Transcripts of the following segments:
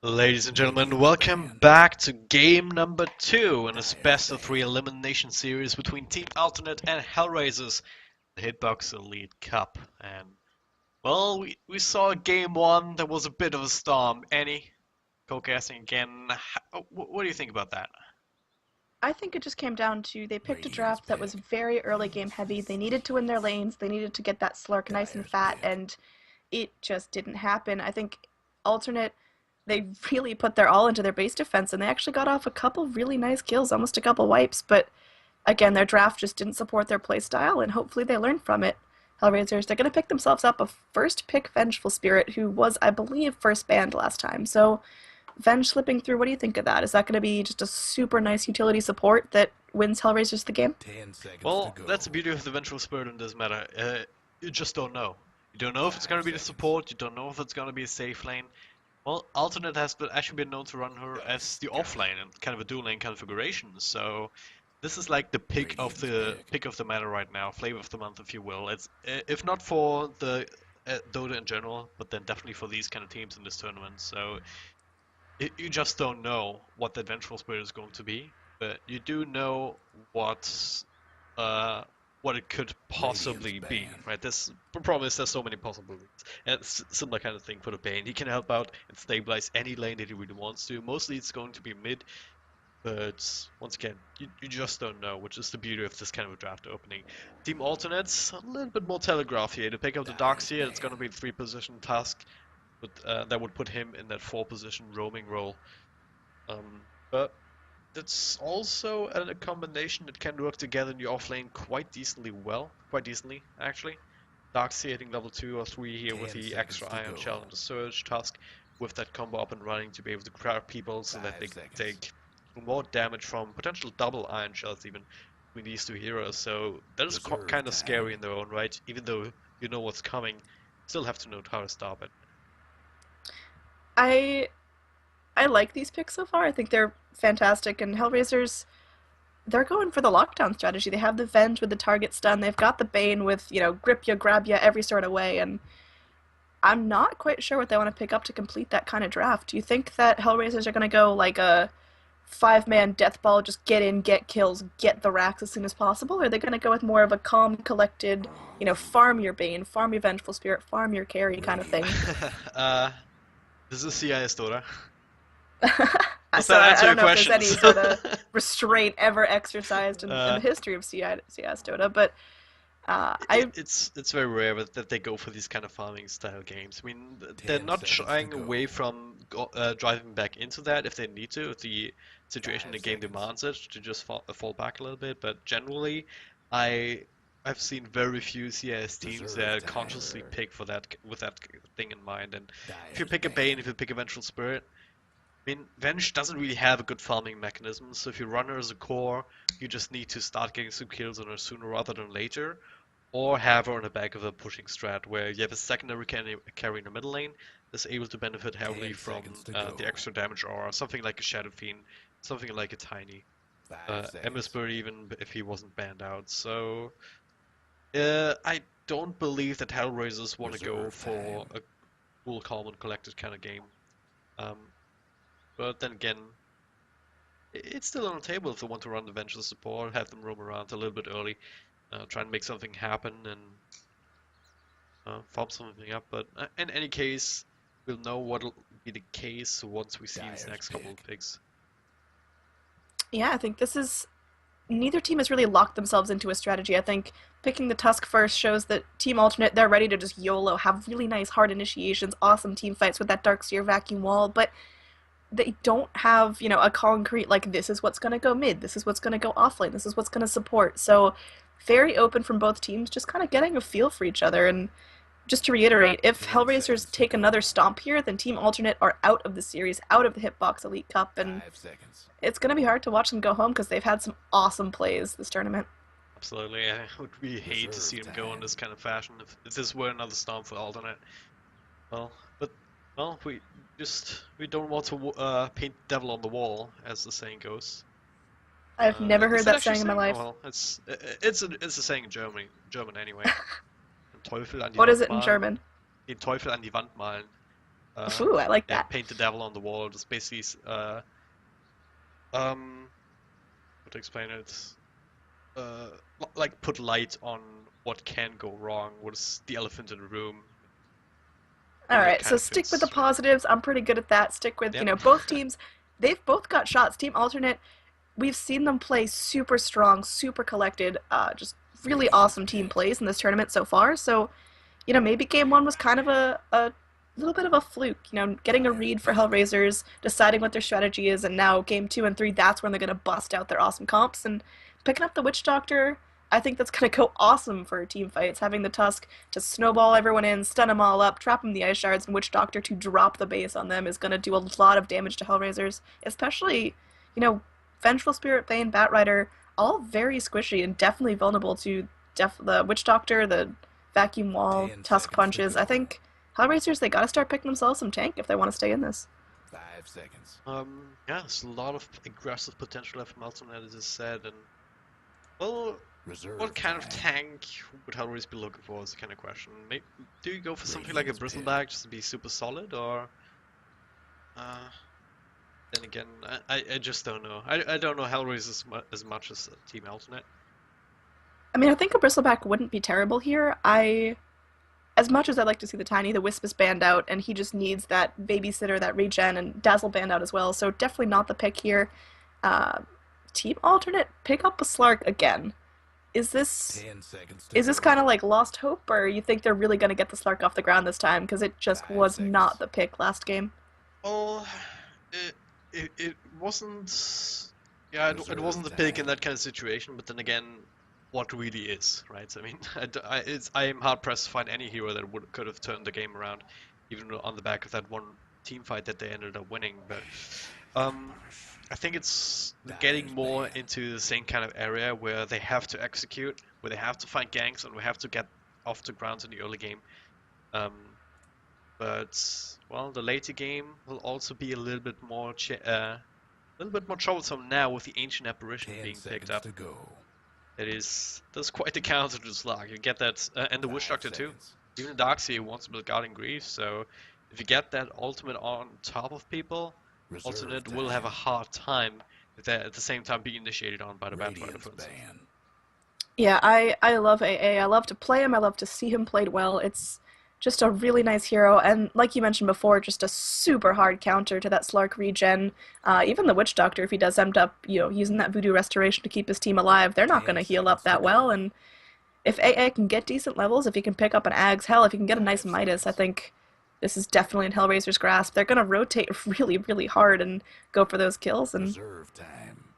Ladies and gentlemen, welcome back to game number 2 in this best of 3 elimination series between Team Alternate and HellRaisers, the Hitbox Elite Cup. And, well, we saw game 1, there was a bit of a storm. Annie, co-casting again. What do you think about that? I think it just came down to they picked a draft that was very early game heavy. They needed to win their lanes. They needed to get that Slurk nice and fat, and it just didn't happen. I think alternate, they really put their all into their base defense, and they actually got off a couple really nice kills, almost a couple wipes. But again, their draft just didn't support their playstyle, and hopefully they learned from it. Hellraisers, they're going to pick themselves up a first pick Vengeful Spirit, who was, I believe, first banned last time. So Venge slipping through, what do you think of that? Is that going to be just a super nice utility support that wins Hellraisers the game? 10 seconds to Well, go. that's the beauty of the Vengeful Spirit in this matter. You just don't know. You don't know if it's going to be the 5 seconds. support, you don't know if it's going to be a safe lane. Well, Alternate has actually been known to run her as the offlane and kind of a dual lane configuration, so this is like the pick of the meta right now, flavor of the month, if you will. It's if not for the Dota in general, but then definitely for these kind of teams in this tournament. So you just don't know what the Vengeful Spirit is going to be, but you do know what uh, what it could possibly be, right? The problem is there's so many possibilities. And it's similar kind of thing for the Bane. He can help out and stabilize any lane that he really wants to. Mostly it's going to be mid, but once again, you just don't know, which is the beauty of this kind of a draft opening. Team alternates, a little bit more telegraph here. To pick up the Darkseer, it's going to be a 3-position task, but that would put him in that 4-position roaming role. But that's also a combination that can work together in the offlane quite decently actually. Darkseer hitting level 2 or 3 here with 10 the seconds extra to Iron go. Shell and the Surge task, with that combo up and running to be able to crowd people so that 5 they can seconds. take more damage from potential double Iron Shells even between these two heroes. So that is Reserve kind of scary time. in their own right, even though you know what's coming, still have to know how to stop it. I I like these picks so far. I think they're fantastic, and Hellraisers, they're going for the lockdown strategy. They have the Venge with the target stun. They've got the Bane with, grip ya, grab ya every sort of way, and I'm not quite sure what they want to pick up to complete that kind of draft. Do you think that Hellraisers are going to go like a five-man death ball, just get in, get kills, get the racks as soon as possible? Or are they going to go with more of a calm, collected, farm your Bane, farm your Vengeful Spirit, farm your carry kind of thing? Radiant win. uh, this is CIS Dota. Does So that I answer your don't know if there's any questions? sort of restraint ever exercised in uh, the history of CS Dota, but I it's very rare that they go for these kind of farming style games. I mean, they're 10 not seconds to shying go. away from driving back into that if they need to, if the situation in 5 the game seconds. demands it, to just fall back a little bit. But generally, I I've seen very few CIS teams Reserve that time. consciously pick for that with that thing in mind. And if you Dyer's pick a Bane, ban. if you pick a Vengeful Spirit, I mean, Venge doesn't really have a good farming mechanism, so if you run her as a core, you just need to start getting some kills on her sooner rather than later, or have her on the back of a pushing strat where you have a secondary carry in the middle lane that's able to benefit heavily 10 from seconds to the go. extra damage aura, something like a Shadow Fiend, something like a Tiny, 5 seconds. Emissary even if he wasn't banned out. So I don't believe that Hellraisers want to go Reserve for time. a cool, calm, and collected kind of game. Um, but then again, it's still on the table if they want to run the Venture support, have them roam around a little bit early, try and make something happen and farm something up. But in any case, we'll know what'll be the case once we see these Dyer's next couple of pick. picks. yeah, I think this is neither team has really locked themselves into a strategy. I think picking the Tusk first shows that Team Alternate, they're ready to just YOLO, have really nice hard initiations, awesome team fights with that Darkseer vacuum wall, but they don't have, a concrete, like, this is what's going to go mid, this is what's going to go offlane, this is what's going to support. So, very open from both teams, just kind of getting a feel for each other. And just to reiterate, if 10 Hellraisers seconds to take another go. stomp here, then Team Alternate are out of the series, out of the Hitbox Elite Cup, and 5 seconds. it's going to be hard to watch them go home because they've had some awesome plays this tournament. Absolutely, I would really hate to see Reserve them go in time. this kind of fashion if this were another storm for alternate. Well, but well, we don't want to paint the devil on the wall, as the saying goes. I've never Is heard that that actually a saying in my saying? Oh life. well, it's a saying in German anyway. Den Teufel an die What is Wand it in malen, German? den Teufel an die Wand malen. Uh, Ooh, I like yeah, that. paint the devil on the wall. Just basically, um, how to explain it? Uh, like put light on what can go wrong. What is the elephant in the room? All That right, kind so of stick with the fits right. positives. I'm pretty good at that. Stick with, Yep. both teams. They've both got shots. Team Alternate, we've seen them play super strong, super collected, just really awesome team plays in this tournament so far. So, maybe game one was kind of a little bit of a fluke, getting a read for HellRaisers, deciding what their strategy is, and now game two and three, that's when they're going to bust out their awesome comps. And picking up the Witch Doctor, I think that's going to go awesome for team fights. Having the Tusk to snowball everyone in, stun them all up, trap them in the Ice Shards, and Witch Doctor to drop the base on them is going to do a lot of damage to HellRaisers, especially, you know, Vengeful Spirit Bane, Batrider, all very squishy and definitely vulnerable to the Witch Doctor, the Vacuum Wall, Tusk Punches. I think HellRaisers, they gotta start picking themselves some tank if they want to stay in this. Yeah, there's a lot of aggressive potential left from Alternate, as I said, and well, what kind of tank would Hellraise be looking for is the kind of question. Maybe, do you go for something like a Bristleback just to be super solid, or uh, then again, I just don't know. I don't know Hellraise as much as Team Alternate. I mean, I think a Bristleback wouldn't be terrible here. As much as I'd like to see the Tiny, the Wisp is banned out, and he just needs that babysitter, that regen, and Dazzle banned out as well, so definitely not the pick here. Uh, Team Alternate, pick up a Slark again. Is this kind of like lost hope, or you think they're really going to get the Slark off the ground this time? Because it just was not the pick last game. Oh, it wasn't. Yeah, it wasn't the pick in that kind of situation. But then again, what really is, right? I mean, I am hard pressed to find any hero that could have turned the game around, even on the back of that one team fight that they ended up winning. But um, I think it's getting more into the same kind of area where they have to execute, where they have to find ganks, and we have to get off the ground in the early game. Um, but well, the later game will also be a little bit more troublesome now with the Ancient Apparition being picked up. That's quite the counter to Slug. You get that, and the Witch Doctor too. Even the Darkseer wants to build Guarding Grief, so if you get that ultimate on top of people, alternate will have a hard time with that at the same time being initiated on by the Batrider, for instance. Yeah, I love AA. I love to play him. I love to see him played well. It's just a really nice hero, and like you mentioned before, just a super hard counter to that Slark regen. Even the Witch Doctor, if he does end up, using that Voodoo Restoration to keep his team alive, they're not going to heal up that well. And if AA can get decent levels, if he can pick up an Ags, hell, if he can get a nice Midas, I think this is definitely in Hellraiser's grasp. They're going to rotate really, really hard and go for those kills. And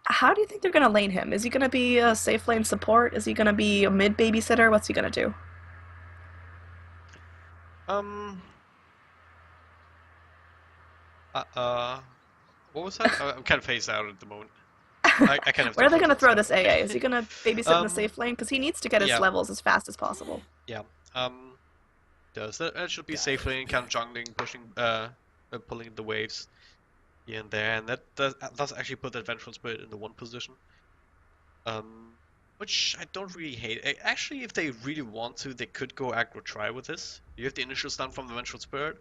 how do you think they're going to lane him? Is he going to be a safe lane support? Is he going to be a mid babysitter? What's he going to do? Um, uh, uh, what was that? I'm kind of phased out at the moment. I kind of have Where the are they going to context throw now. this AA? Is he going to babysit in the Um, safe lane? Because he needs to get his yeah, levels as fast as possible. yeah. Does that should be safe lane, kind of jungling, pushing, pulling the waves here and there, and that does actually put that Vengeful Spirit in the one position. Which I don't really hate. Actually, if they really want to, they could go aggro try with this. You have the initial stun from the Vengeful Spirit,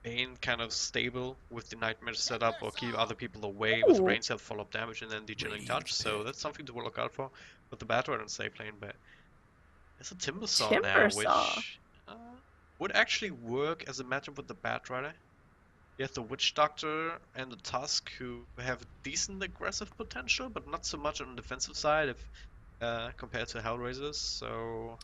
Bane kind of stable with the Nightmare setup, or keep other people away with Ooh, Rain Cell follow-up damage and then the Chilling Touch, so that's something to look out for with the Batrider and safe lane, but there's a Timber Saw now, Timbersaw. which would actually work as a matchup with the Batrider. You have the Witch Doctor and the Tusk who have decent aggressive potential, but not so much on the defensive side if compared to Hellraisers, so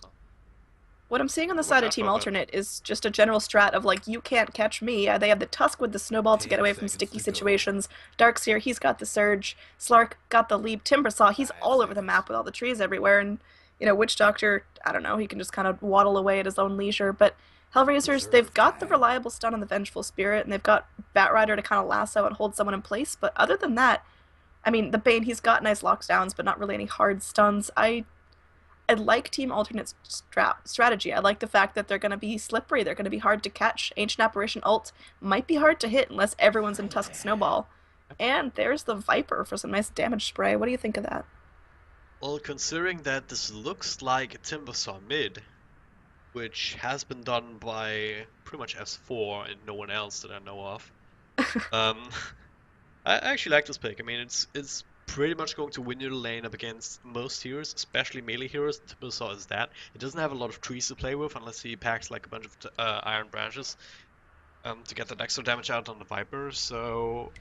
What I'm seeing on the to watch side of out Team for, but Alternate is just a general strat of like, you can't catch me. They have the Tusk with the Snowball to get away from sticky situations. Darkseer, he's got the Surge. Slark got the Leap. Timbersaw, he's all over the map with all the trees everywhere. And, Witch Doctor, I don't know, he can just kind of waddle away at his own leisure. But Hellraisers, they've got the reliable stun on the Vengeful Spirit, and they've got Batrider to kind of lasso and hold someone in place. But other than that, I mean, the Bane, he's got nice lockdowns, but not really any hard stuns. I like Team Alternate's strategy. I like the fact that they're going to be slippery. They're going to be hard to catch. Ancient Apparition ult might be hard to hit unless everyone's in Tusk Snowball. And there's the Viper for some nice damage spray. What do you think of that? well, considering that this looks like a Timbersaw mid, which has been done by pretty much S4 and no one else that I know of. Um, I actually like this pick. I mean, it's pretty much going to win you the lane up against most heroes, especially melee heroes. Timbersaw is that. It doesn't have a lot of trees to play with unless he packs like a bunch of iron branches to get that extra damage out on the Viper. So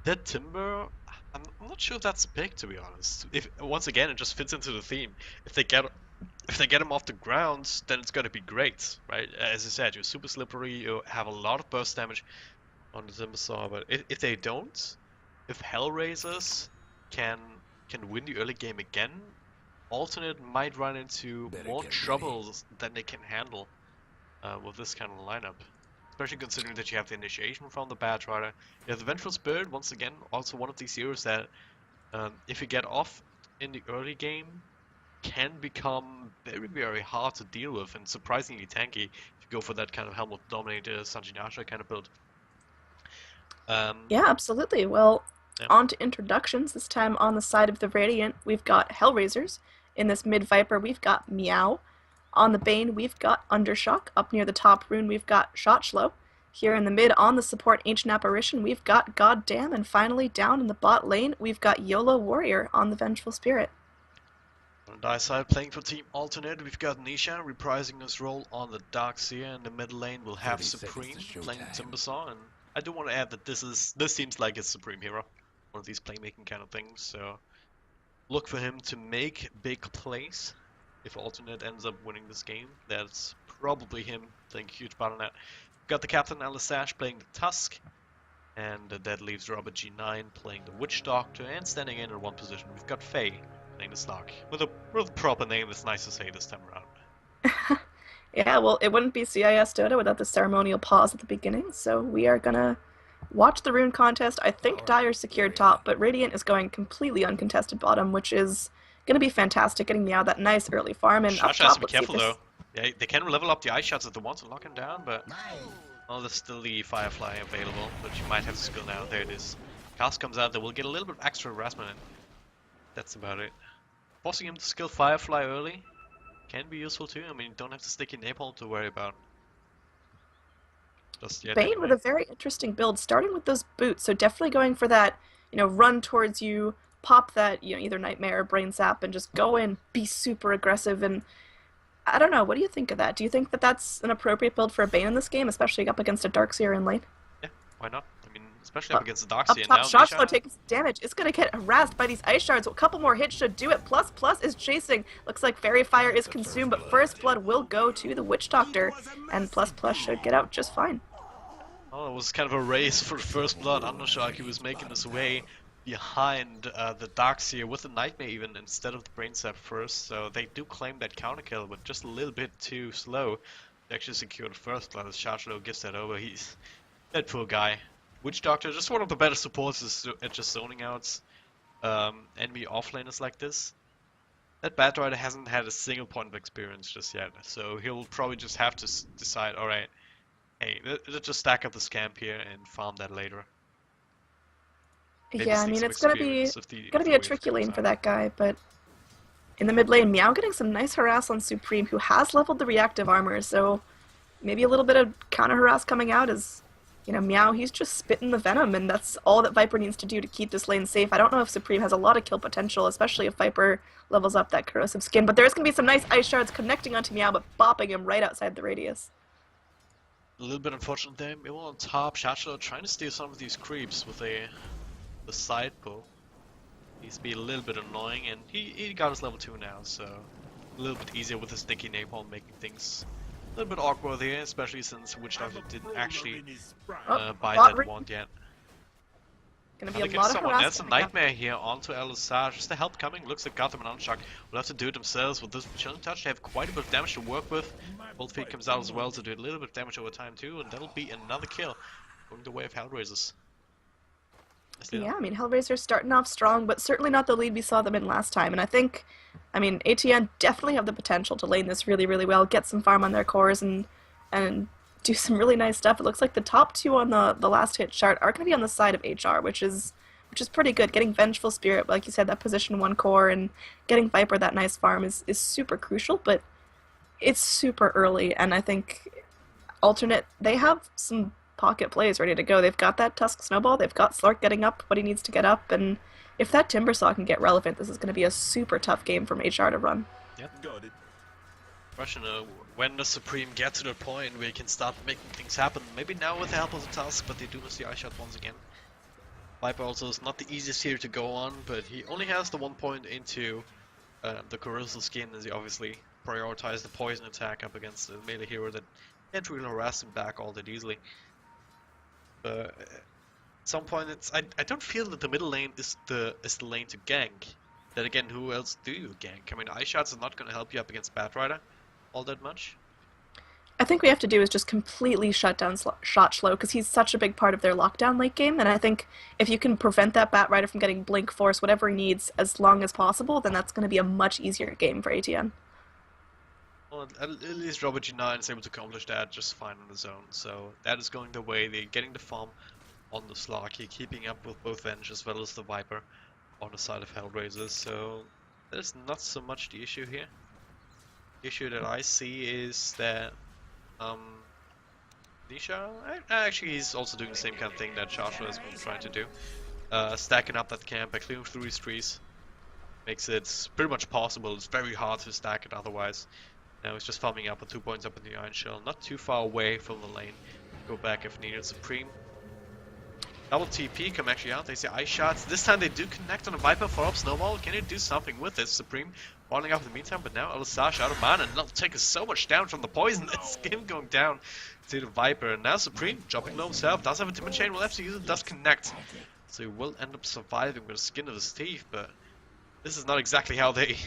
that Timber, I'm not sure if that's a pick to be honest. If once again it just fits into the theme. If they get if they get him off the ground, then it's gonna be great, right? As I said, you're super slippery. You have a lot of burst damage on the Timbersaw, but if they don't, if HellRaisers can can win the early game again, Alternate might run into more troubles than they can handle with this kind of lineup. Especially considering that you have the initiation from the Batrider. You have the Vengeful Spirit, once again, also one of these heroes that if you get off in the early game, can become very, very hard to deal with and surprisingly tanky if you go for that kind of Helmut Dominator, Sanjinasha kind of build. Yeah, absolutely. Well, Yeah. on to introductions. This time on the side of the Radiant, we've got HellRaisers. In this mid Viper, we've got Meow. On the Bane, we've got Undershock. Up near the top rune, we've got Shotshlow. Here in the mid, on the support Ancient Apparition, we've got Goddamn. And finally, down in the bot lane, we've got YOLO Warrior on the Vengeful Spirit. On the die side, playing for Team Alternate, we've got Nisha reprising his role on the Darkseer. In the mid lane, we'll have Supreme playing Timbersaw. And I do want to add that this seems like a Supreme hero, one of these playmaking kind of things. So look for him to make big plays. If Alternate ends up winning this game, that's probably him playing a huge part on that. We've got the Captain Alisash playing the Tusk. And that leaves Robert G9 playing the Witch Doctor, and standing in one position, we've got Faye playing the Slug. With a proper name, it's nice to say this time around. Yeah, well, it wouldn't be CIS Dota without the ceremonial pause at the beginning, so we are gonna watch the rune contest. I think Dire secured top, but Radiant is going completely uncontested bottom, which is gonna be fantastic, getting me out that nice early farm. And up Shasha has top, to be let's see careful if though. Yeah, they can level up the ice shots if they want to lock him down, but well, there's still the Firefly available, but you might have to skill now. There it is. Cast comes out, they will get a little bit of extra harassment, and that's about it. Forcing him to skill Firefly early can be useful too. I mean, you don't have to stick in Napalm to worry about just yet. Bane Anyway. with a very interesting build, starting with those boots. So definitely going for that, run towards you, pop that, either Nightmare or Brain Zap, and just go in, be super aggressive. And I don't know, what do you think of that? Do you think that that's an appropriate build for a Bane in this game, especially up against a Darkseer in lane? Yeah, why not? I mean, especially up against the Up Darkseer top, now. Shotshlow taking some damage. It's going to get harassed by these ice shards. A couple more hits should do it. Plus is chasing. Looks like Fairy Fire is consumed, but First Blood will go to the Witch Doctor, and plus should get out just fine. Oh, it was kind of a race for First Blood. Undershock, he was making his way behind the Darkseer with the Nightmare even instead of the Brain Zap first. So they do claim that counter kill, but just a little bit too slow to actually secure the First Blood as Shotshlow gives that over. He's that poor guy. Witch Doctor, just one of the better supports at just zoning out enemy offlaners like this. That Batrider hasn't had a single point of experience just yet, so he'll probably just have to decide, alright, hey, let's just stack up the scamp here and farm that later. Maybe Yeah, I mean, it's gonna be a tricky lane for that guy, but in the mid lane, Meow getting some nice harass on Supreme, who has leveled the reactive armor, so maybe a little bit of counter harass coming out as, Meow, he's just spitting the venom, and that's all that Viper needs to do to keep this lane safe. I don't know if Supreme has a lot of kill potential, especially if Viper levels up that corrosive skin, but there's gonna be some nice ice shards connecting onto Meow, but bopping him right outside the radius. A little bit unfortunate there. Maybe on top, Shotshlow trying to steal some of these creeps with the side pull. Needs to be a little bit annoying, and he got his level 2 now, so a little bit easier with the sticky napalm, making things a little bit awkward here, especially since Witch Doctor didn't actually buy that wand yet. Gonna be a lot of harassment. There's a Nightmare here onto Alisar. Just the help coming. Looks like Gotham and Unshock will have to do it themselves with this Chilling Touch. They have quite a bit of damage to work with. Bolt Feet comes out as well to do a little bit of damage over time too, and that'll be another kill going the way of HellRaisers. Yeah, I mean, HellRaisers starting off strong, but certainly not the lead we saw them in last time. And I think, ATN definitely have the potential to lane this really, really well, get some farm on their cores, and do some really nice stuff. It looks like the top two on the last hit chart are going to be on the side of HR, which is pretty good. Getting Vengeful Spirit, like you said, that position 1 core, and getting Viper that nice farm is super crucial. But It's super early, and I think alternate they have some pocket plays ready to go. They've got that Tusk Snowball, they've got Slark getting up what he needs to get up, and if that Timbersaw can get relevant, this is going to be a super tough game from HR to run. Yep. Got it. Question, when does Supreme get to that point where he can start making things happen? Maybe now with the help of the Tusk, but they do miss the eye shot once again. Viper also is not the easiest here to go on, but he only has the 1 point into the Corrosive Skin, as he obviously prioritized the poison attack up against the melee hero that can't really harass him back all that easily. But at some point, I don't feel that the middle lane is the lane to gank. Then again, who else do you gank? I mean, eye shots is not going to help you up against Batrider all that much. I think what we have to do is just completely shut down Shot Slow because he's such a big part of their lockdown late game. And I think if you can prevent that Batrider from getting Blink Force, whatever he needs, as long as possible, then that's going to be a much easier game for ATN. Well, at least Robert G9 is able to accomplish that just fine on his own. So that is going the way. They're getting the farm on the Slarky, keeping up with both Venge as well as the Viper on the side of HellRaisers. So there's not so much the issue here. The issue that I see is that Nisha, actually he's also doing the same kind of thing that Shasha has been trying to do. Stacking up that camp by clearing through his trees. Makes it pretty much possible. It's very hard to stack it otherwise. Now he's just farming up with 2 points up in the Iron Shell. Not too far away from the lane. Go back if needed. Supreme. Double TP come actually out. They say ice shots. This time they do connect on a Viper for up Snowball. Can he do something with this? Supreme falling off in the meantime, but now Alisasha out of mana and not taking so much down from the poison. That's him going down to the Viper. And now Supreme dropping low himself. Does have a Timber Chain. Will have to use it. Does connect. So he will end up surviving with the skin of his teeth, but this is not exactly how they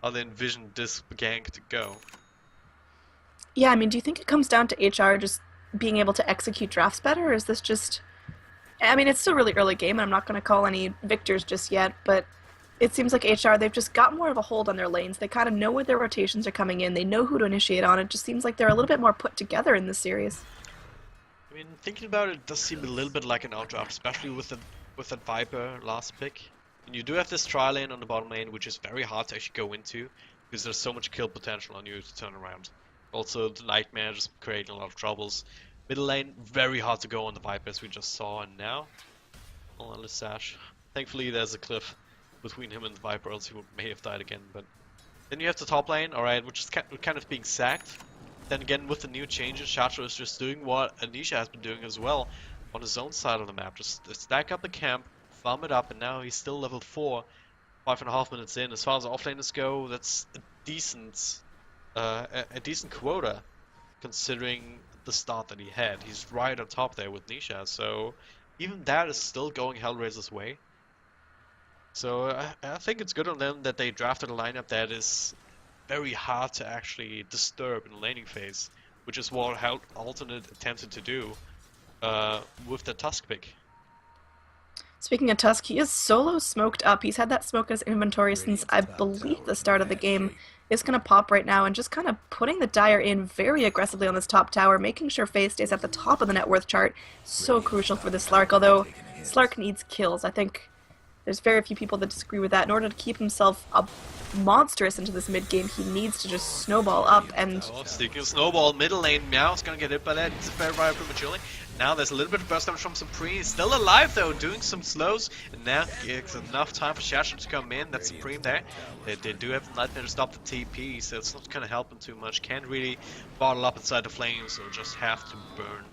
envisioned this gank to go. Yeah, I mean, do you think it comes down to HR just being able to execute drafts better, or is this just... I mean, it's still really early game, and I'm not going to call any victors just yet, but it seems like HR, they've just got more of a hold on their lanes. They kind of know where their rotations are coming in. They know who to initiate on. It just seems like they're a little bit more put together in this series. I mean, thinking about it, it does seem a little bit like an outdraft, especially with that Viper last pick. And you do have this tri lane on the bottom lane, which is very hard to actually go into, because there's so much kill potential on you to turn around. Also, the Nightmare just creating a lot of troubles. Middle lane, very hard to go on the Viper, as we just saw, and now on the Sash. Thankfully, there's a cliff between him and the Viper, else he may have died again. But then you have the top lane, alright, which is kind of being sacked. Then again, with the new changes, Shacho is just doing what Anisha has been doing as well on his own side of the map. Just stack up the camp, farm it up, and now he's still level 4, 5.5 minutes in. As far as offlaners go, that's a decent quota, considering the start that he had. He's right on top there with Nisha, so even that is still going HellRaisers' way. So I think it's good on them that they drafted a lineup that is very hard to actually disturb in the laning phase, which is what Alternate attempted to do with the Tusk pick. Speaking of Tusk, he is solo smoked up. He's had that smoke in his inventory since, I believe, the start of the game. It's going to pop right now and just kind of putting the Dire in very aggressively on this top tower, making sure Faye stays at the top of the net worth chart. So crucial for the Slark, although Slark needs kills. I think there's very few people that disagree with that. In order to keep himself up monstrous into this mid game, he needs to just snowball up and... Oh, sticking a snowball, middle lane, Meow's gonna get hit by that. It's a fair fire prematurely. Now there's a little bit of burst damage from Supreme. He's still alive though, doing some slows. And now it's enough time for Shasha to come in. That's Supreme there. They do have the Nightmare to stop the TP, so it's not gonna help him too much. Can't really bottle up inside the flames, so just have to burn.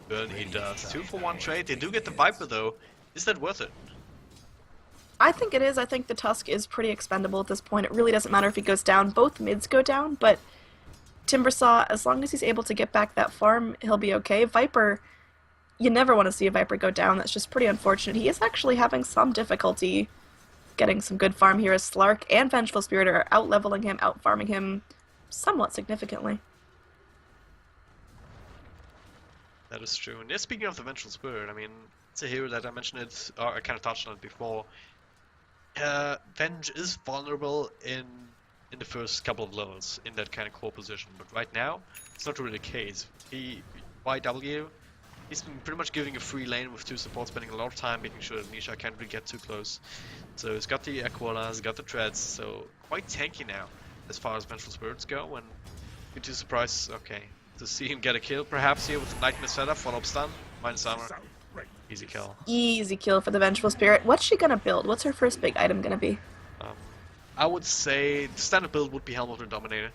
Burn he does. 2-for-1 trade. They do get the Viper though. Is that worth it? I think it is. I think the Tusk is pretty expendable at this point. It really doesn't matter if he goes down. Both mids go down, but Timbersaw, as long as he's able to get back that farm, he'll be okay. Viper, you never want to see a Viper go down. That's just pretty unfortunate. He is actually having some difficulty getting some good farm here as Slark and Vengeful Spirit are out-leveling him, out-farming him somewhat significantly. That is true. And yeah, speaking of the Vengeful Spirit, I mean, it's a hero that I mentioned it, or I kind of touched on it before. Venge is vulnerable in the first couple of levels in that kind of core position, but right now it's not really the case. YW, he's been pretty much giving a free lane with 2 supports, spending a lot of time making sure that Nisha can't really get too close. So he's got the Aquila, he's got the treads, so quite tanky now. as far as Vengeful Spirits go, and be too surprised, okay, to see him get a kill perhaps here with the Nightmare setup, follow-up stun, minus armor, easy kill. Easy kill for the Vengeful Spirit. What's she gonna build? What's her first big item gonna be? Um, I would say the standard build would be Helm of the Dominator.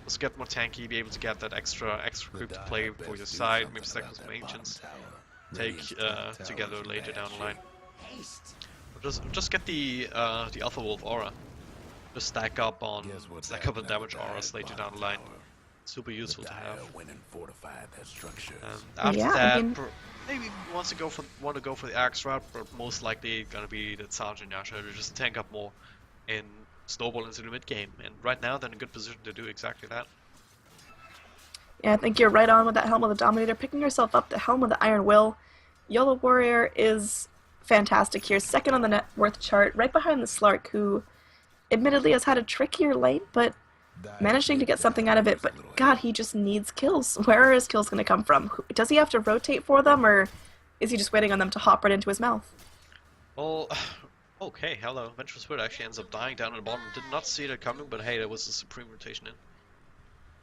Just get more tanky, be able to get that extra group to play for your side, maybe stack with some Ancients, take together later down the line. Just get the Alpha Wolf aura. Just stack up on damage auras later down the line. Super useful to have. After that, maybe want to go for the Axe route, but most likely gonna be the Sergeant Yasha to just tank up more and snowball into the mid game. And right now, they're in a good position to do exactly that. Yeah, I think you're right on with that Helm of the Dominator. Picking herself up the Helm of the Iron Will. YOLO Warrior is fantastic here, second on the net worth chart, right behind the Slark, who admittedly has had a trickier lane, but managing to get something out of it. But God, he just needs kills. Where are his kills going to come from? Does he have to rotate for them, or is he just waiting on them to hop right into his mouth? Well, okay, hello. Vengeful Spirit actually ends up dying down at the bottom. Did not see that coming, but hey, there was a Supreme rotation in.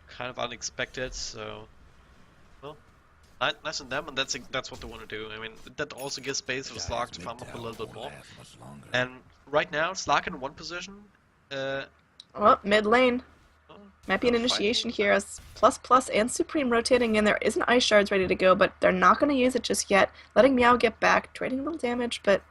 Kind of unexpected, so... Well, nice on them, and that's what they want to do. I mean, that also gives space for Slark to farm up a little bit more. And right now, Slark in one position. Oh, mid lane. Might be an initiation here as ++ and Supreme rotating in. There isn't Ice Shards ready to go, but they're not going to use it just yet. Letting Meow get back, trading a little damage, but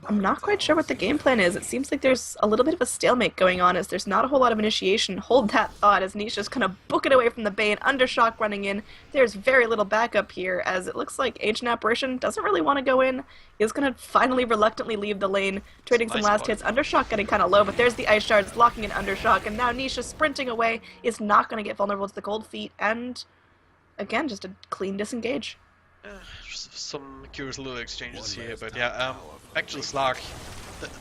I'm not quite sure what the game plan is. It seems like there's a little bit of a stalemate going on as there's not a whole lot of initiation. Hold that thought as Nisha's kind of book it away from the Bane. Undershock running in. There's very little backup here as it looks like Ancient Apparition doesn't really want to go in. He's going to finally reluctantly leave the lane, trading some last hits. Undershock getting kind of low, but there's the Ice Shards locking in Undershock, and now Nisha sprinting away is not going to get vulnerable to the cold feet, and again, just a clean disengage. Some curious little exchanges here, but yeah, back to the Slark.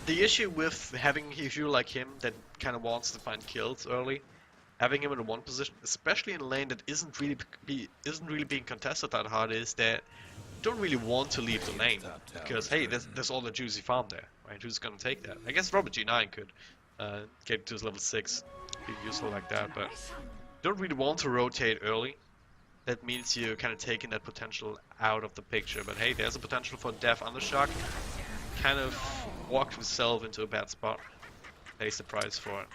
The issue with having a hero like him that kind of wants to find kills early, having him in a one position, especially in a lane that isn't really being contested that hard, is that you don't really want to leave the lane because hey, there's all the juicy farm there, right? Who's gonna take that? I guess Robert G9 could get to his level 6, be useful like that, but you don't really want to rotate early. That means you're kind of taking that potential out of the picture. But hey, there's a potential for Death Undershock. Kind of walked himself into a bad spot. Pays the price for it.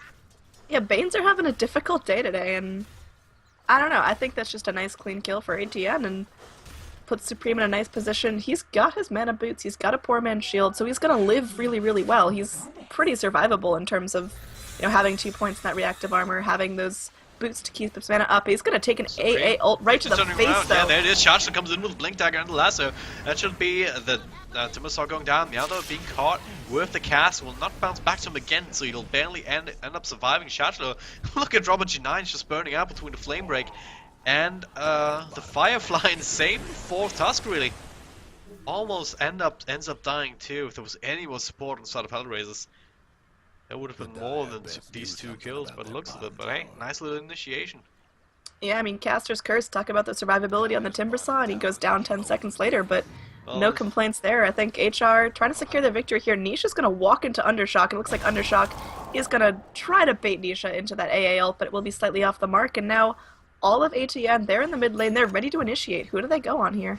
Yeah, Banes are having a difficult day today, and I don't know. I think that's just a nice clean kill for ATN and puts Supreme in a nice position. He's got his mana boots, he's got a poor man's shield, so he's going to live really, really well. He's pretty survivable in terms of, you know, having 2 points in that reactive armor, having those boots to keep his mana up. He's gonna take an AA ult right to the face, though. Yeah, there it is. Charge comes in with Blink Dagger and the lasso. That should be the Timbersaw going down. Meowdo being caught with the cast will not bounce back to him again, so he'll barely end up surviving. Chargelo, look at Robert G9 just burning out between the Flame Break and the Firefly, and same for Tusk really. Almost ends up dying too. If there was any more support inside of HellRaisers. That would have been more than these 2 kills, but it looks of it. But hey, nice little initiation. Yeah, I mean, Caster's Curse, talk about the survivability on the Timbersaw, and he goes down 10 seconds later, but no complaints there. I think HR trying to secure the victory here. Nisha's going to walk into Undershock. It looks like Undershock is going to try to bait Nisha into that AA ult, but it will be slightly off the mark. And now all of ATN, they're in the mid lane. They're ready to initiate. Who do they go on here?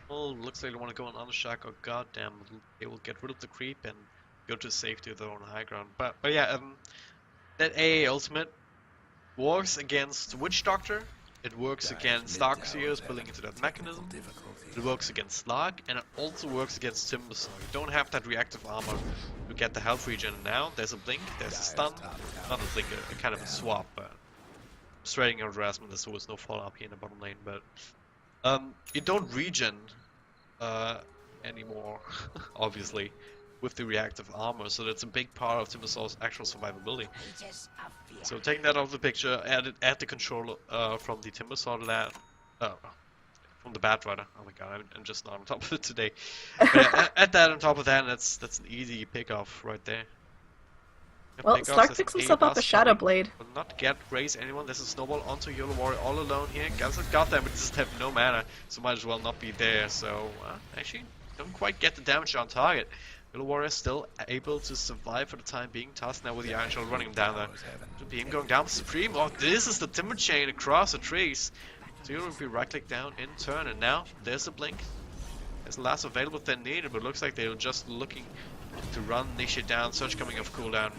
Well, looks like they want to go on Undershock. Oh, goddamn. They will get rid of the creep and go to safety of their own high ground. But yeah, that AA ultimate works against Witch Doctor, it works against Darkseers building into that mechanism, it works against Slark, and it also works against Timbersaw. You don't have that reactive armor to get the health regen now. There's a blink, there's a stun, not a blink, a kind of a swap, but straighting out harassment, there's always no follow-up here in the bottom lane, but you don't regen anymore, obviously, with the reactive armor, so that's a big part of Timbersaw's actual survivability. So taking that out of the picture, add the control from the Timbersaw to that, from the Batrider. Oh my god, I'm just not on top of it today. But add that on top of that, and that's an easy pick-off right there. Well, Slark picks himself up a Shadow Blade. Will not raise anyone. There's a snowball onto YOLO Warrior all alone here. Guys have got them, but just have no mana, so might as well not be there. So actually, don't quite get the damage on target. Yellow Warrior still able to survive for the time being. Tusk now with the Iron Shell running him down there. Should be him going down for Supreme. Oh, this is the Timber Chain across the trees. So you'll be right click down in turn, and now there's the blink. There's the last available if they need it, but it looks like they're just looking to run Nisha down. Surge coming off cooldown.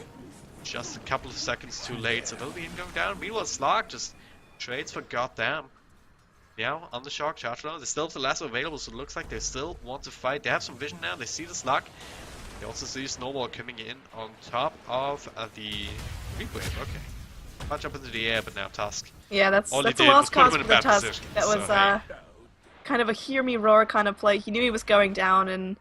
Just a couple of seconds too late, so they'll be him going down. Meanwhile, Slark just trades for goddamn. Yeah, on the shock charge now. They still have the lasso available, so it looks like they still want to fight. They have some vision now. They see the Slark. They also see Snowball coming in on top of the creep wave. Okay. Punch up into the air, but now Tusk. Yeah, that's a lost cause for the Tusk. That was kind of a hear me roar kind of play. He knew he was going down, and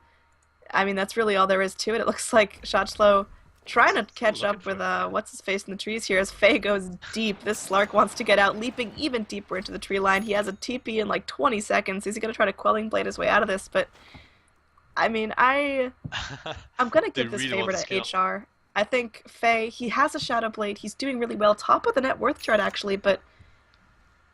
I mean that's really all there is to it. It looks like Shotslow trying to catch up with what's his face in the trees here as Faye goes deep. This Slark wants to get out, leaping even deeper into the tree line. He has a TP in like 20 seconds. Is he going to try to Quelling Blade his way out of this? But I mean, I'm going to give this favor to HR. I think Faye, he has a Shadow Blade. He's doing really well. Top of the net worth chart, actually, but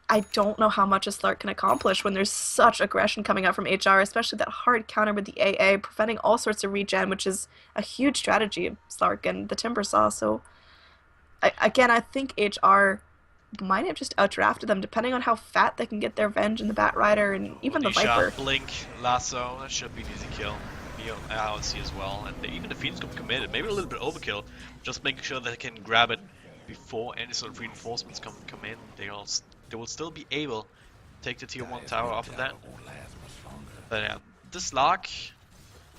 I don't know how much a Slark can accomplish when there's such aggression coming out from HR, especially that hard counter with the AA, preventing all sorts of regen, which is a huge strategy of Slark and the Timber Saw. So, again, I think HR might have just outdrafted them, depending on how fat they can get their Venge and the Bat Rider and even the Viper. Blink, Lasso, that should be an easy kill. LC as well, and even the Phoenix got committed, maybe a little bit overkill, just making sure that they can grab it before any sort of reinforcements come in. They will still be able to take the tier 1 tower off of that. But yeah, this Lark,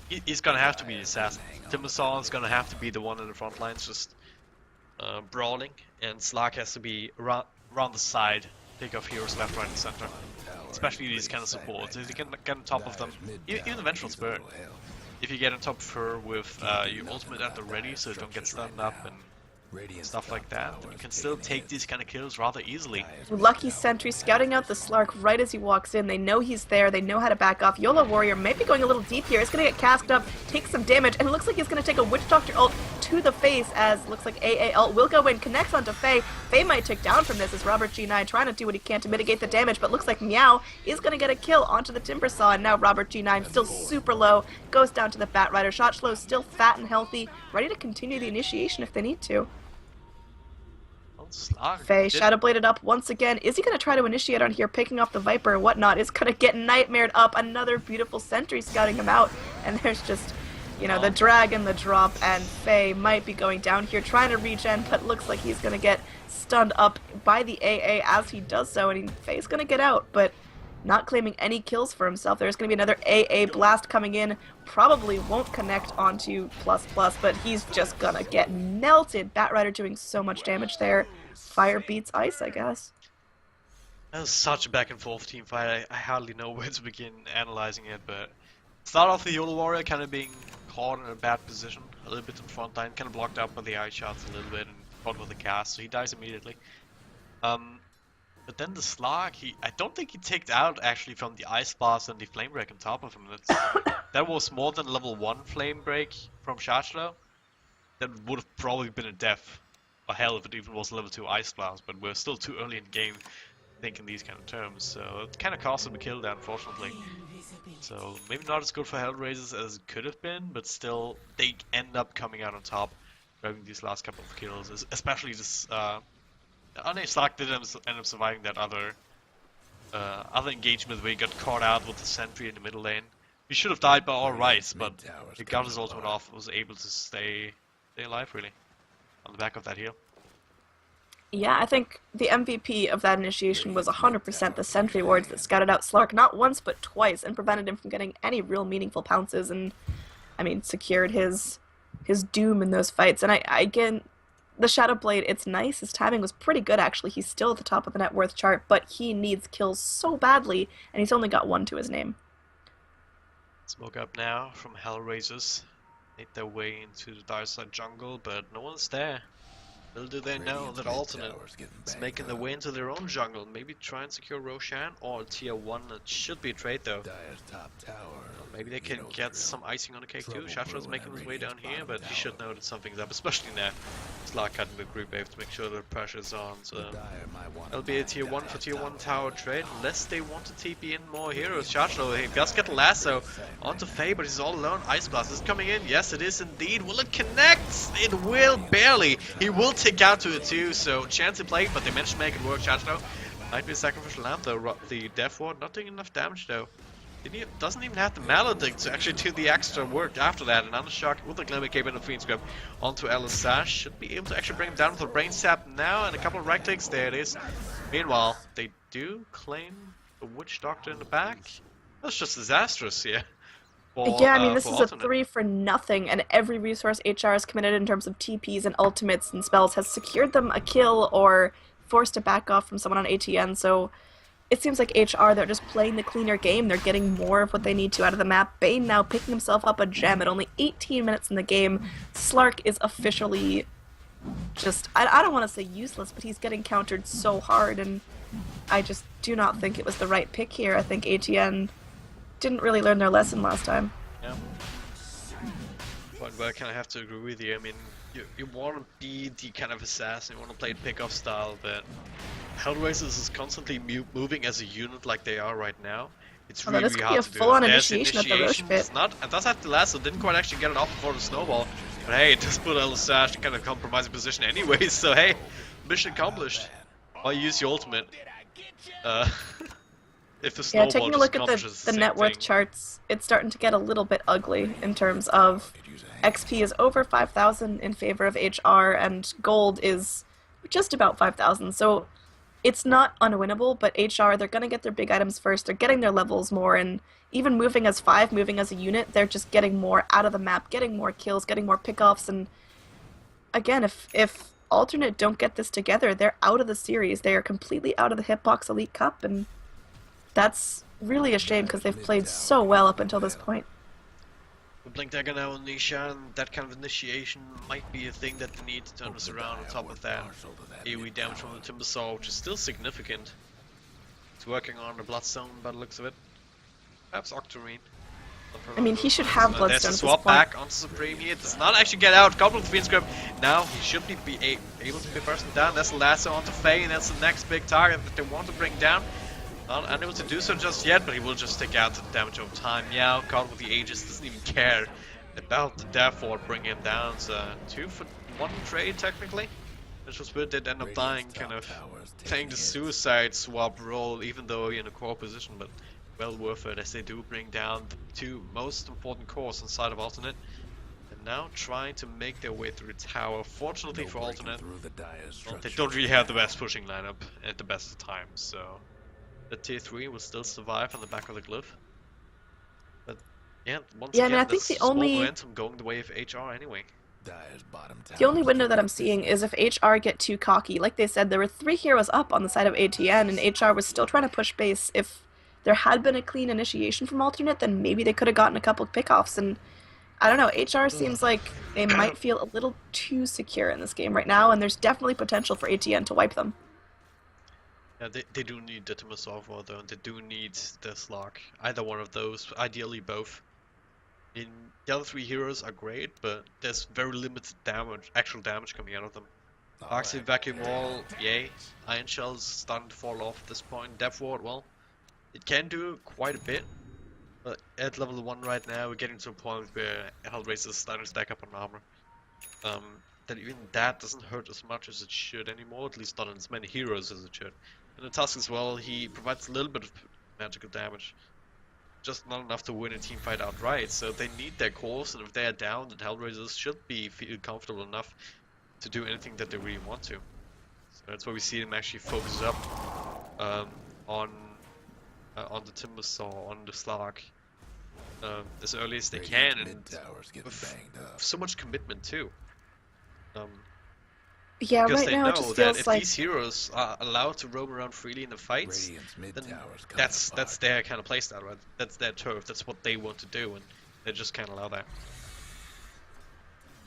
he's gonna have to be the assassin. Timbersaw is gonna have to be the one in the front lines just brawling, and Slark has to be around the side, pick off heroes left, right, and center. Especially these kind of supports. If you can get on top of them, even the Vengeful Spirit. If you get on top of her with your ultimate at the ready, so you don't get stunned up and stuff like that, then you can still take these kind of kills rather easily. Lucky Sentry scouting out the Slark right as he walks in. They know he's there. They know how to back off. YOLO Warrior may be going a little deep here. He's going to get cast up, take some damage, and it looks like he's going to take a Witch Doctor ult to the face as looks like AA ult will go in, connects onto Faye. Faye might take down from this as Robert G9 trying to do what he can to mitigate the damage, but looks like Meow is going to get a kill onto the Timber Saw, and now Robert G9 still super low, goes down to the Bat Rider. Shotslow still fat and healthy, ready to continue the initiation if they need to. Faye Shadow Bladed up once again. Is he going to try to initiate on here, picking off the Viper or whatnot? Is going to get Nightmared up. Another beautiful Sentry scouting him out. And there's just, you know, the drag and the drop. And Faye might be going down here, trying to regen, but looks like he's going to get stunned up by the AA as he does so. And Faye's going to get out, but not claiming any kills for himself. There's going to be another AA blast coming in. Probably won't connect onto ++, but he's just going to get melted. Bat Rider doing so much damage there. Fire beats ice, I guess. That was such a back and forth team fight. I hardly know where to begin analyzing it, but start off the YOLO Warrior kind of being caught in a bad position, a little bit in front line, kind of blocked up by the ice shots a little bit and caught with the cast, so he dies immediately. But then the Slark, I don't think he ticked out actually from the Ice Blast and the Flame Break on top of him. That was more than level 1 Flame Break from Shotslow. That would have probably been a death. Or hell if it even was level 2 Ice Blast, but we're still too early in the game thinking these kind of terms, so it kind of cost him a kill there, unfortunately. So maybe not as good for HellRaisers as it could have been, but still they end up coming out on top, grabbing these last couple of kills, especially this Slark did end up surviving that other engagement where he got caught out with the Sentry in the middle lane. He should have died by all rights, but he got his ultimate off, was able to stay alive really. On the back of that heal. Yeah, I think the MVP of that initiation was 100% the Sentry wards that scouted out Slark not once but twice and prevented him from getting any real meaningful pounces and, I mean, secured his doom in those fights. And again, the Shadow Blade, it's nice. His timing was pretty good, actually. He's still at the top of the net worth chart, but he needs kills so badly, and he's only got 1 to his name. Smoke up now from HellRaisers. Make their way into the Dire Side jungle, but no one's there. Little do they know that Alternate is making their way into their own jungle. Maybe try and secure Roshan or tier 1. It should be a trade though. Maybe they can get some icing on the cake too. Shatro's making his way down here, but he should know that something's up, especially now. Slark cutting the group wave to make sure the pressure's on. So that'll be a tier 1 for tier 1 tower trade, unless they want to TP in more heroes. Shatro, he does get lasso onto Faye, but he's all alone. Ice Blast is coming in. Yes, it is indeed. Will it connect? It will barely. He will tick out to it too, so chance to play, but they managed to make it work. Shatro might be a sacrificial lamp though. The Death Ward not doing enough damage though. Doesn't even have the Maledict to actually do the extra work after that. And Undershock with the Glimmer Cape and the Fiend Scrub onto Ellis Sash should be able to actually bring him down with a Brain Sap now, and a couple of right clicks. There it is. Meanwhile, they do claim the Witch Doctor in the back. That's just disastrous here. Yeah, I mean, this is a 3 for nothing, and every resource HR has committed in terms of TPs and ultimates and spells has secured them a kill or forced a back off from someone on ATN, so it seems like HR, they're just playing the cleaner game. They're getting more of what they need to out of the map. Bane now picking himself up a gem at only 18 minutes in the game. Slark is officially just, I don't want to say useless, but he's getting countered so hard, and I just do not think it was the right pick here. I think ATN didn't really learn their lesson last time. Yeah. But I kind of have to agree with you. I mean, you want to be the kind of assassin, you want to play pick-off style, but HellRaisers is constantly moving as a unit like they are right now. It's really hard to do. This could be a full-on initiation at the Roche pit. It does have the lasso, didn't quite actually get it off before the snowball. But hey, it just put Ellis Sash in kind of compromising position anyways, so hey, mission accomplished. I'll use your ultimate. If the snowball taking a look at the net worth charts, it's starting to get a little bit ugly in terms of XP is over 5,000 in favor of HR, and gold is just about 5,000. So it's not unwinnable, but HR, they're going to get their big items first. They're getting their levels more, and even moving as 5, moving as a unit, they're just getting more out of the map, getting more kills, getting more pickoffs. And again, if Alternate don't get this together, they're out of the series. They are completely out of the Hitbox Elite Cup, and that's really a shame because they've played so well up until this point. With Blink Dagger now on Nisha, and that kind of initiation might be a thing that they need to turn us around. On top of that, AoE damage from the Timber Saw, which is still significant. It's working on the Bloodstone by the looks of it. Perhaps Octarine. I mean, he should have Bloodstone There's a at this swap point. back onto Supreme here. Does not actually get out. Couple of Fiend Scrub. Now he should be able to be person down. That's a lasso onto Faye, and that's the next big target that they want to bring down. Not unable to do so just yet, but he will just take out the damage over time. Yeah, caught with the Aegis, doesn't even care about the Death Ward bringing him down. So 2 for 1 trade technically. Which was weird, did end up dying, kind of playing the suicide swap role, even though in a core position, but well worth it as they do bring down the 2 most important cores inside of Alternate. And now trying to make their way through the tower. Fortunately for Alternate, well, they don't really have the best pushing lineup at the best of times, so the tier 3 will still survive on the back of the glyph. But yeah, once again, I mean, I think the small only momentum going the way of HR anyway. The only window that I'm seeing is if HR get too cocky. Like they said, there were 3 heroes up on the side of ATN, and HR was still trying to push base. If there had been a clean initiation from Alternate, then maybe they could have gotten a couple of pickoffs. And I don't know, HR seems like they might feel a little too secure in this game right now, and there's definitely potential for ATN to wipe them. Yeah, they do need the Timbersaw though, and they do need the Slark. Either one of those, ideally both. I mean, the other 3 heroes are great, but there's very limited damage, actual damage coming out of them. Oxy Vacuum Wall, yay. Iron Shell's starting to fall off at this point. Death Ward, well, it can do quite a bit. But at level 1 right now, we're getting to a point where HellRaisers is starting to stack up on armor. That even that doesn't hurt as much as it should anymore, at least not on as many heroes as it should. And the Tusk as well, he provides a little bit of magical damage. Just not enough to win a team fight outright, so they need their cores, and if they are down, then HellRaisers should feel comfortable enough to do anything that they really want to. So that's why we see them actually focus up on the Timbersaw, on the Slark, as early as they can, and with so much commitment too. Yeah, because right they now know it just that feels if like these heroes are allowed to roam around freely in the fights, then that's their kind of playstyle, right? That's their turf, that's what they want to do, and they just can't allow that.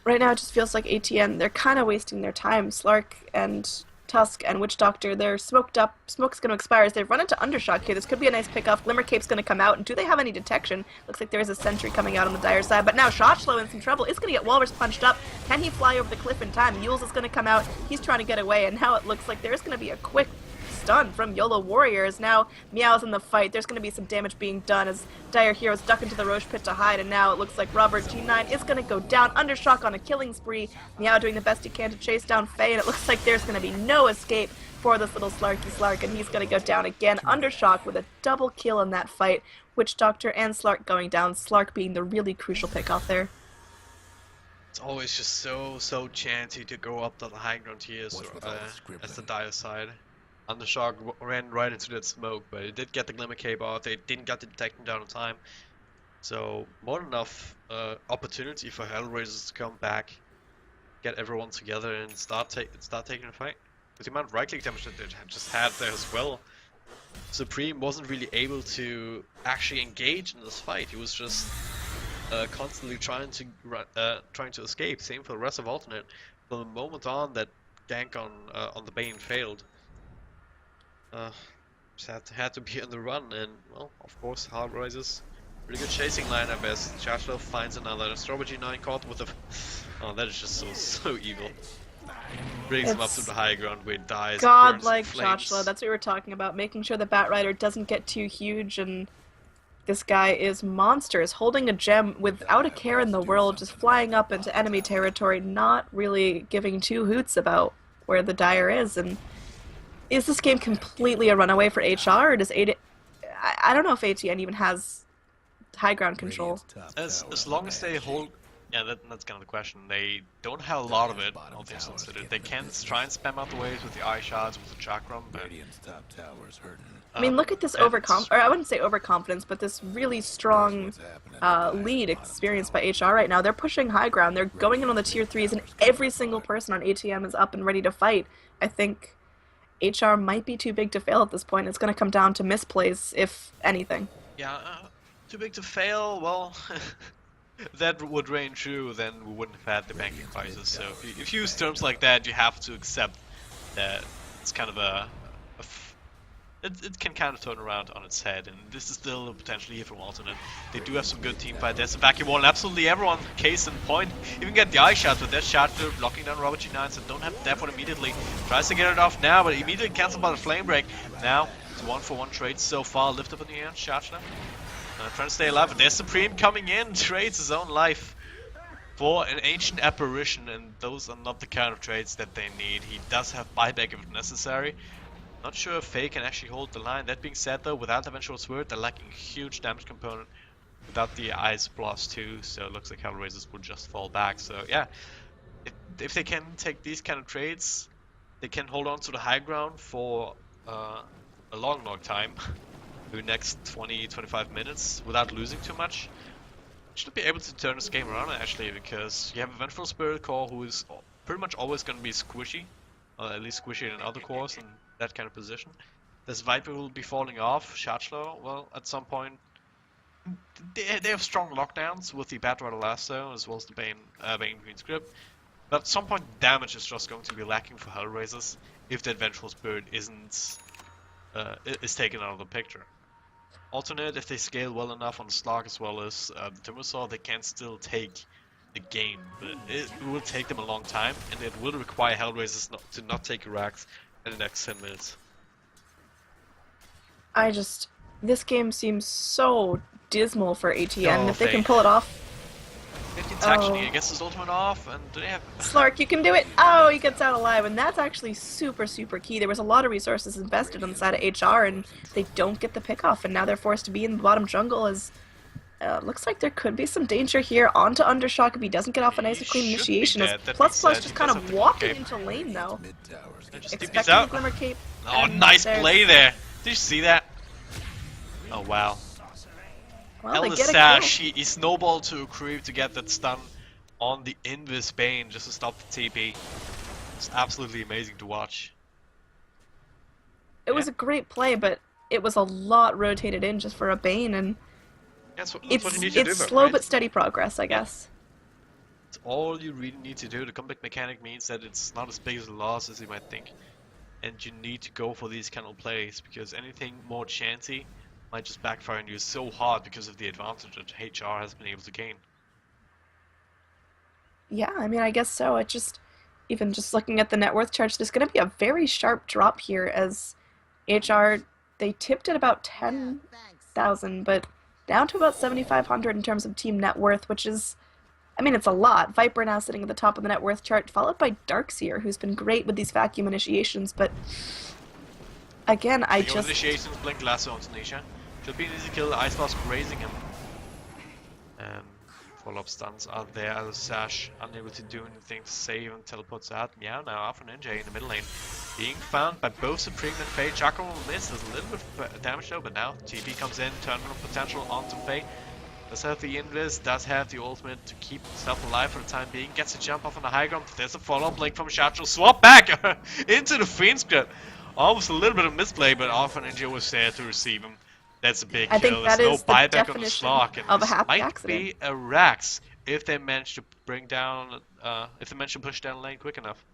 right now it just feels like ATN, they're kind of wasting their time. Slark and Tusk and Witch Doctor, they're smoked up. Smoke's going to expire as they run into Undershock here. This could be a nice pickoff. Glimmer Cape's going to come out. And do they have any detection? Looks like there's a sentry coming out on the Dire side. But now Shotchlow in some trouble. It's going to get Walrus punched up. Can he fly over the cliff in time? Yules is going to come out. He's trying to get away. And now it looks like there's going to be a quick stun from YOLO Warriors. Now Meow's in the fight. There's going to be some damage being done as Dire Hero's duck into the Roche Pit to hide, and now it looks like Robert G9 is going to go down. Undershock on a killing spree. Meow doing the best he can to chase down Faye, and it looks like there's going to be no escape for this little Slarky Slark, and he's going to go down again. Undershock with a double kill in that fight. Witch Doctor and Slark going down. Slark being the really crucial pick off there. It's always just so chancy to go up to the high ground here so, as the Dire side. Undershock ran right into that smoke, but it did get the Glimmer Cape out. They didn't get the detection down in time. So more than enough opportunity for HellRaisers to come back, get everyone together, and start taking the fight. With the amount of right-click damage that they just had there as well, Supreme wasn't really able to actually engage in this fight. He was just constantly trying to escape. Same for the rest of Alternate. From the moment on that gank on the Bane failed. Just had to be on the run, and well, of course, HellRaisers, pretty good chasing line at best. Shotchlow finds another. Strawberry G9 caught with a. Oh, that is just so evil. Brings him up to the high ground where he dies. Godlike Shotchlow, that's what we were talking about. Making sure the Batrider doesn't get too huge, and this guy is monsters, holding a gem without a care in the world, just flying up into enemy territory, not really giving two hoots about where the Dire is, and. Is this game completely a runaway for HR, or does I don't know if ATN even has high ground control. As long as they hold, yeah, that's kind of the question. They don't have a lot of it, all things considered. They can try and spam out the waves with the eye shots, with the chakram, but... I mean, look at this or I wouldn't say overconfidence, but this really strong lead experienced by HR right now. They're pushing high ground. They're going in on the tier 3s, and every single person on ATM is up and ready to fight. I think HR might be too big to fail at this point. It's going to come down to misplays, if anything. Yeah, too big to fail, well, that would reign true, then we wouldn't have had the banking crisis. So if you use terms like that, you have to accept that it's kind of it can kind of turn around on its head, and this is still potentially here from Alternate. They do have some good team fight. There's a vacuum wall, and absolutely everyone, case in point, even get the eye shot with that shot blocking down Robert G9, so don't have that one immediately. Tries to get it off now, but immediately cancelled by the flame break. Now it's 1-for-1 trade so far. Lift up in the air, Shotchlow. Trying to stay alive, but there's Supreme coming in, trades his own life for an ancient apparition, and those are not the kind of trades that they need. He does have buyback if necessary. Not sure if Faye can actually hold the line. That being said though, without the Vengeful Spirit, they're lacking a huge damage component. Without the Eyes plus 2, so it looks like HellRaisers will just fall back. So yeah, if they can take these kind of trades, they can hold on to the high ground for a long time. The next 20-25 minutes without losing too much. Should be able to turn this game around actually, because you have a Vengeful Spirit core who is pretty much always going to be squishy. At least squishier than other cores in that kind of position. This Viper will be falling off. Shotchlow, well, at some point, they have strong lockdowns with the Batrider Lasso as well as the Bane Queen's Grip. But at some point, damage is just going to be lacking for HellRaisers if that Vengeful Spirit is taken out of the picture. Alternate, if they scale well enough on the Slug as well as the Timbersaw, they can still take the game, but it will take them a long time, and it will require HellRaisers to not take Iraqs in the next 10 minutes. This game seems so dismal for ATN. If they can pull it off. Actually, I guess his ultimate off, and do they have... Slark, you can do it! Oh, he gets out alive, and that's actually super key. There was a lot of resources invested on the side of HR, and they don't get the pick off, and now they're forced to be in the bottom jungle as... looks like there could be some danger here onto Undershock if he doesn't get off a nice and clean initiation. As Plus just kind of walking into lane though. Expecting the Glimmer Cape. Oh, nice play there. Did you see that? Oh wow. Well, Sash, he snowballed to a creep to get that stun on the Invis Bane just to stop the TP. It's absolutely amazing to watch. It was a great play, but it was a lot rotated in just for a Bane, and that's what you need to do, it's slow but steady progress, I guess. It's all you really need to do. The comeback mechanic means that it's not as big as a loss as you might think. and you need to go for these kind of plays because anything more chancy might just backfire on you so hard because of the advantage that HR has been able to gain. Yeah, I mean, I guess so. It just, even just looking at the net worth charts, there's going to be a very sharp drop here as HR, they tipped at about 10,000, but down to about 7,500 in terms of team net worth, which is, I mean, it's a lot. Viper now sitting at the top of the net worth chart, followed by Darkseer, who's been great with these vacuum initiations, but again, I Your just... initiations, Blink Lasso on Tanisha. Should be an easy kill, Ice Blast grazing him. Follow-up stuns are there as Sash unable to do anything to save and teleports out. Meow now Alpha Ninja in the mid lane. Being found by both Supreme and Faye. Chakra will miss, there's a little bit of damage though, but now TP comes in, tournament potential onto Faye. Does have the invis, does have the ultimate to keep himself alive for the time being. Gets a jump off on the high ground. There's a follow-up Blink from Shacho. Swap back into the Fiend's Grip. Almost a little bit of misplay, but Alpha Ninja was there to receive him. That's a big I kill. think that There's no is the buyback on the definition Slog, and of a this happy might accident. be a Rax if they manage to bring down, if they manage to push down lane quick enough.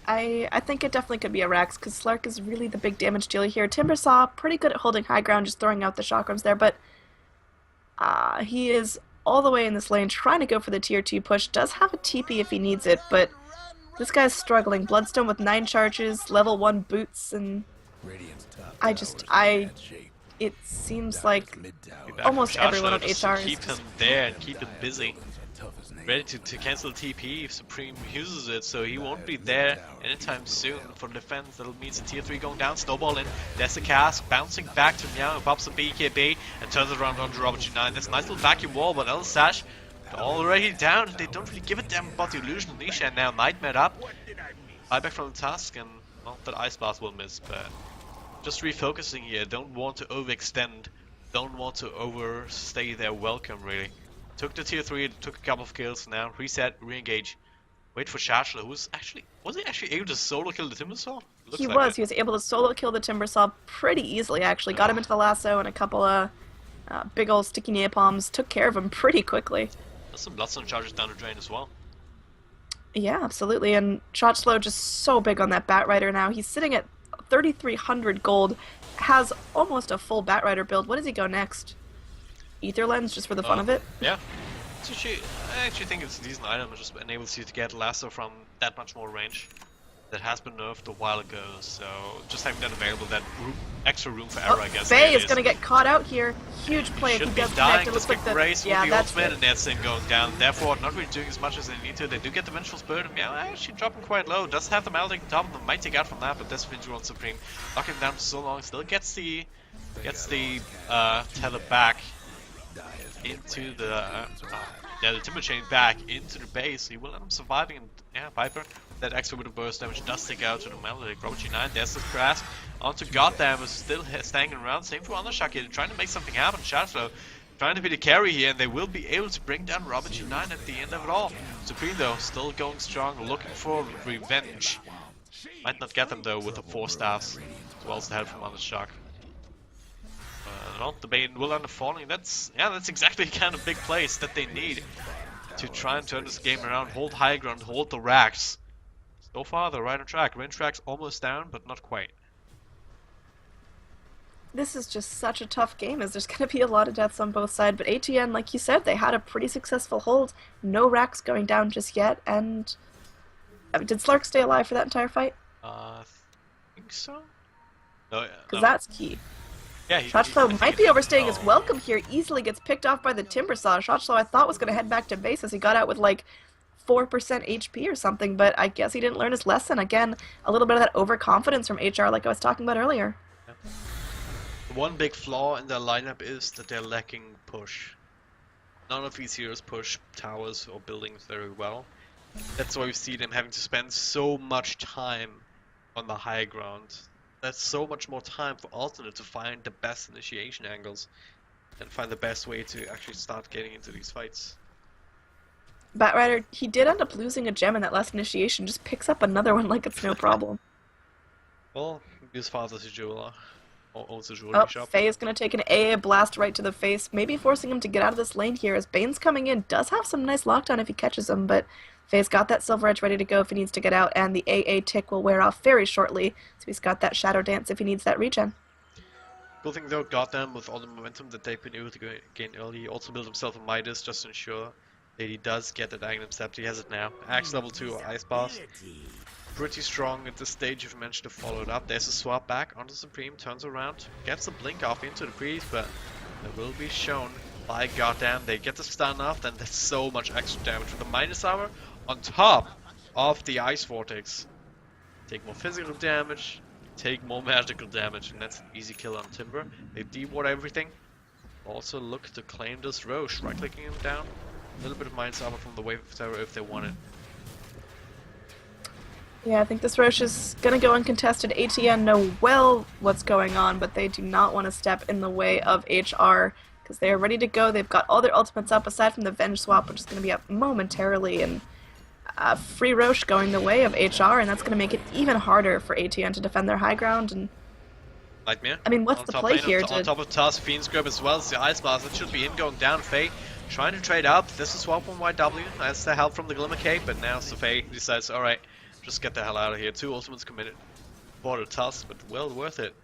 I think it definitely could be a Rex, because Slark is really the big damage dealer here. Timbersaw, pretty good at holding high ground, just throwing out the chakrams there, but he is all the way in this lane, trying to go for the tier 2 push. Does have a TP if he needs it, but this guy's struggling. Bloodstone with 9 charges, level 1 boots, and it seems like almost everyone on HR keep him there and keep him busy. Ready to cancel TP if Supreme uses it, so he won't be there anytime soon for defense. That'll mean tier 3 going down, snowball in, there's the cast, bouncing back to Meow, pops a BKB and turns it around onto Robert G9. There's a nice little vacuum wall, but El Sash already down. They don't really give a damn about the illusion of Nisha, and now Nightmare up. Buyback from the task, and well, that Ice Blast will miss, but just refocusing here. Don't want to overextend, don't want to overstay their welcome really. Took the tier 3, took a couple of kills, now reset, re-engage. Wait for Shashla, was he actually able to solo kill the Timbersaw? He was able to solo kill the Timbersaw pretty easily actually. Got him into the lasso and a couple of big old sticky napalms, took care of him pretty quickly. There's some Bloodstone charges down the drain as well. Yeah, absolutely, and Shot Slow just so big on that Batrider now. He's sitting at 3,300 gold, has almost a full Batrider build. What does he go next? Ether Lens, just for the fun of it? Yeah. I actually think it's a decent item. It just enables you to get lasso from that much more range. That has been nerfed a while ago, so just having that available, that extra room for error, I guess. Faye is going to get caught out here. Huge play if he does connect. It looks like the race with the that's ultimate, and that's thing going down. Therefore, not really doing as much as they need to. They do get the Vengeful Spirit, and yeah, actually dropping quite low. Does have the melting top of them, might take out from that, but that's Vinci on Supreme. Locking him down for so long, still gets the tether back into the Timber Chain back into the base. He will end up surviving, and yeah, Viper, that extra bit of burst damage does take out to the Melodic. Robert G9, there's this grasp onto Goddamn, is still staying around. Same for Undershock here, trying to make something happen. Shadowflow trying to be the carry here, and they will be able to bring down Robert G9 at the end of it all. Supreme though, still going strong, looking for revenge. Might not get them though with the 4 staffs, as well as the help from Undershock. The Bane will end up falling. That's exactly the kind of big plays that they need to try and turn this game around, hold high ground, hold the racks. So far, they're right on track. Range track's almost down, but not quite. This is just such a tough game, as there's going to be a lot of deaths on both sides. But ATN, like you said, they had a pretty successful hold. No racks going down just yet. And did Slark stay alive for that entire fight? I think so. No, because that's key. Yeah, Shotflow might be overstaying his welcome here. Easily gets picked off by the Timbersaw. Shotflow I thought was going to head back to base as he got out with like 4% HP or something, but I guess he didn't learn his lesson. Again, a little bit of that overconfidence from HR like I was talking about earlier. Yeah. One big flaw in their lineup is that they're lacking push. None of these heroes push towers or buildings very well. That's why we see them having to spend so much time on the high ground. That's so much more time for Alternate to find the best initiation angles and find the best way to actually start getting into these fights. Batrider, he did end up losing a gem in that last initiation, just picks up another one like it's no problem. Well, his father's a jeweler. Also jewelry Oh, shop. Faye is going to take an AA blast right to the face, maybe forcing him to get out of this lane here as Bane's coming in. Does have some nice lockdown if he catches him, but Faye's got that Silver Edge ready to go if he needs to get out, and the AA tick will wear off very shortly, so he's got that Shadow Dance if he needs that regen. Cool thing though, Goddamn, with all the momentum that they've been able to gain early, he also built himself a Midas just to ensure that he does get that Aghanim Scepter. He has it now. Axe level 2 Ice Boss. Pretty strong at this stage if you manage to follow it up. There's a swap back onto Supreme, turns around, gets a blink off into the priest, but it will be shown by Goddamn. They get the stun off, then there's so much extra damage with the minus armor on top of the Ice Vortex. Take more physical damage, take more magical damage, and that's an easy kill on Timber. They deward everything. Also look to claim this Roche, right clicking him down. A little bit of minus armor from the Wave of Terror if they want it. Yeah, I think this Roche is going to go uncontested. ATN know well what's going on, but they do not want to step in the way of HR because they are ready to go. They've got all their ultimates up aside from the Venge swap, which is going to be up momentarily, and free Roche going the way of HR, and that's going to make it even harder for ATN to defend their high ground. And Nightmare. I mean, what's the play here? On top of Tusk, Fiend's Grip as well as the Ice Blast. That should be in going down. Faye trying to trade up. This is swap on YW. That's the help from the Glimmer Cape, but now Faye decides, alright, just get the hell out of here. 2 ultimates committed for the Tusk, but well worth it.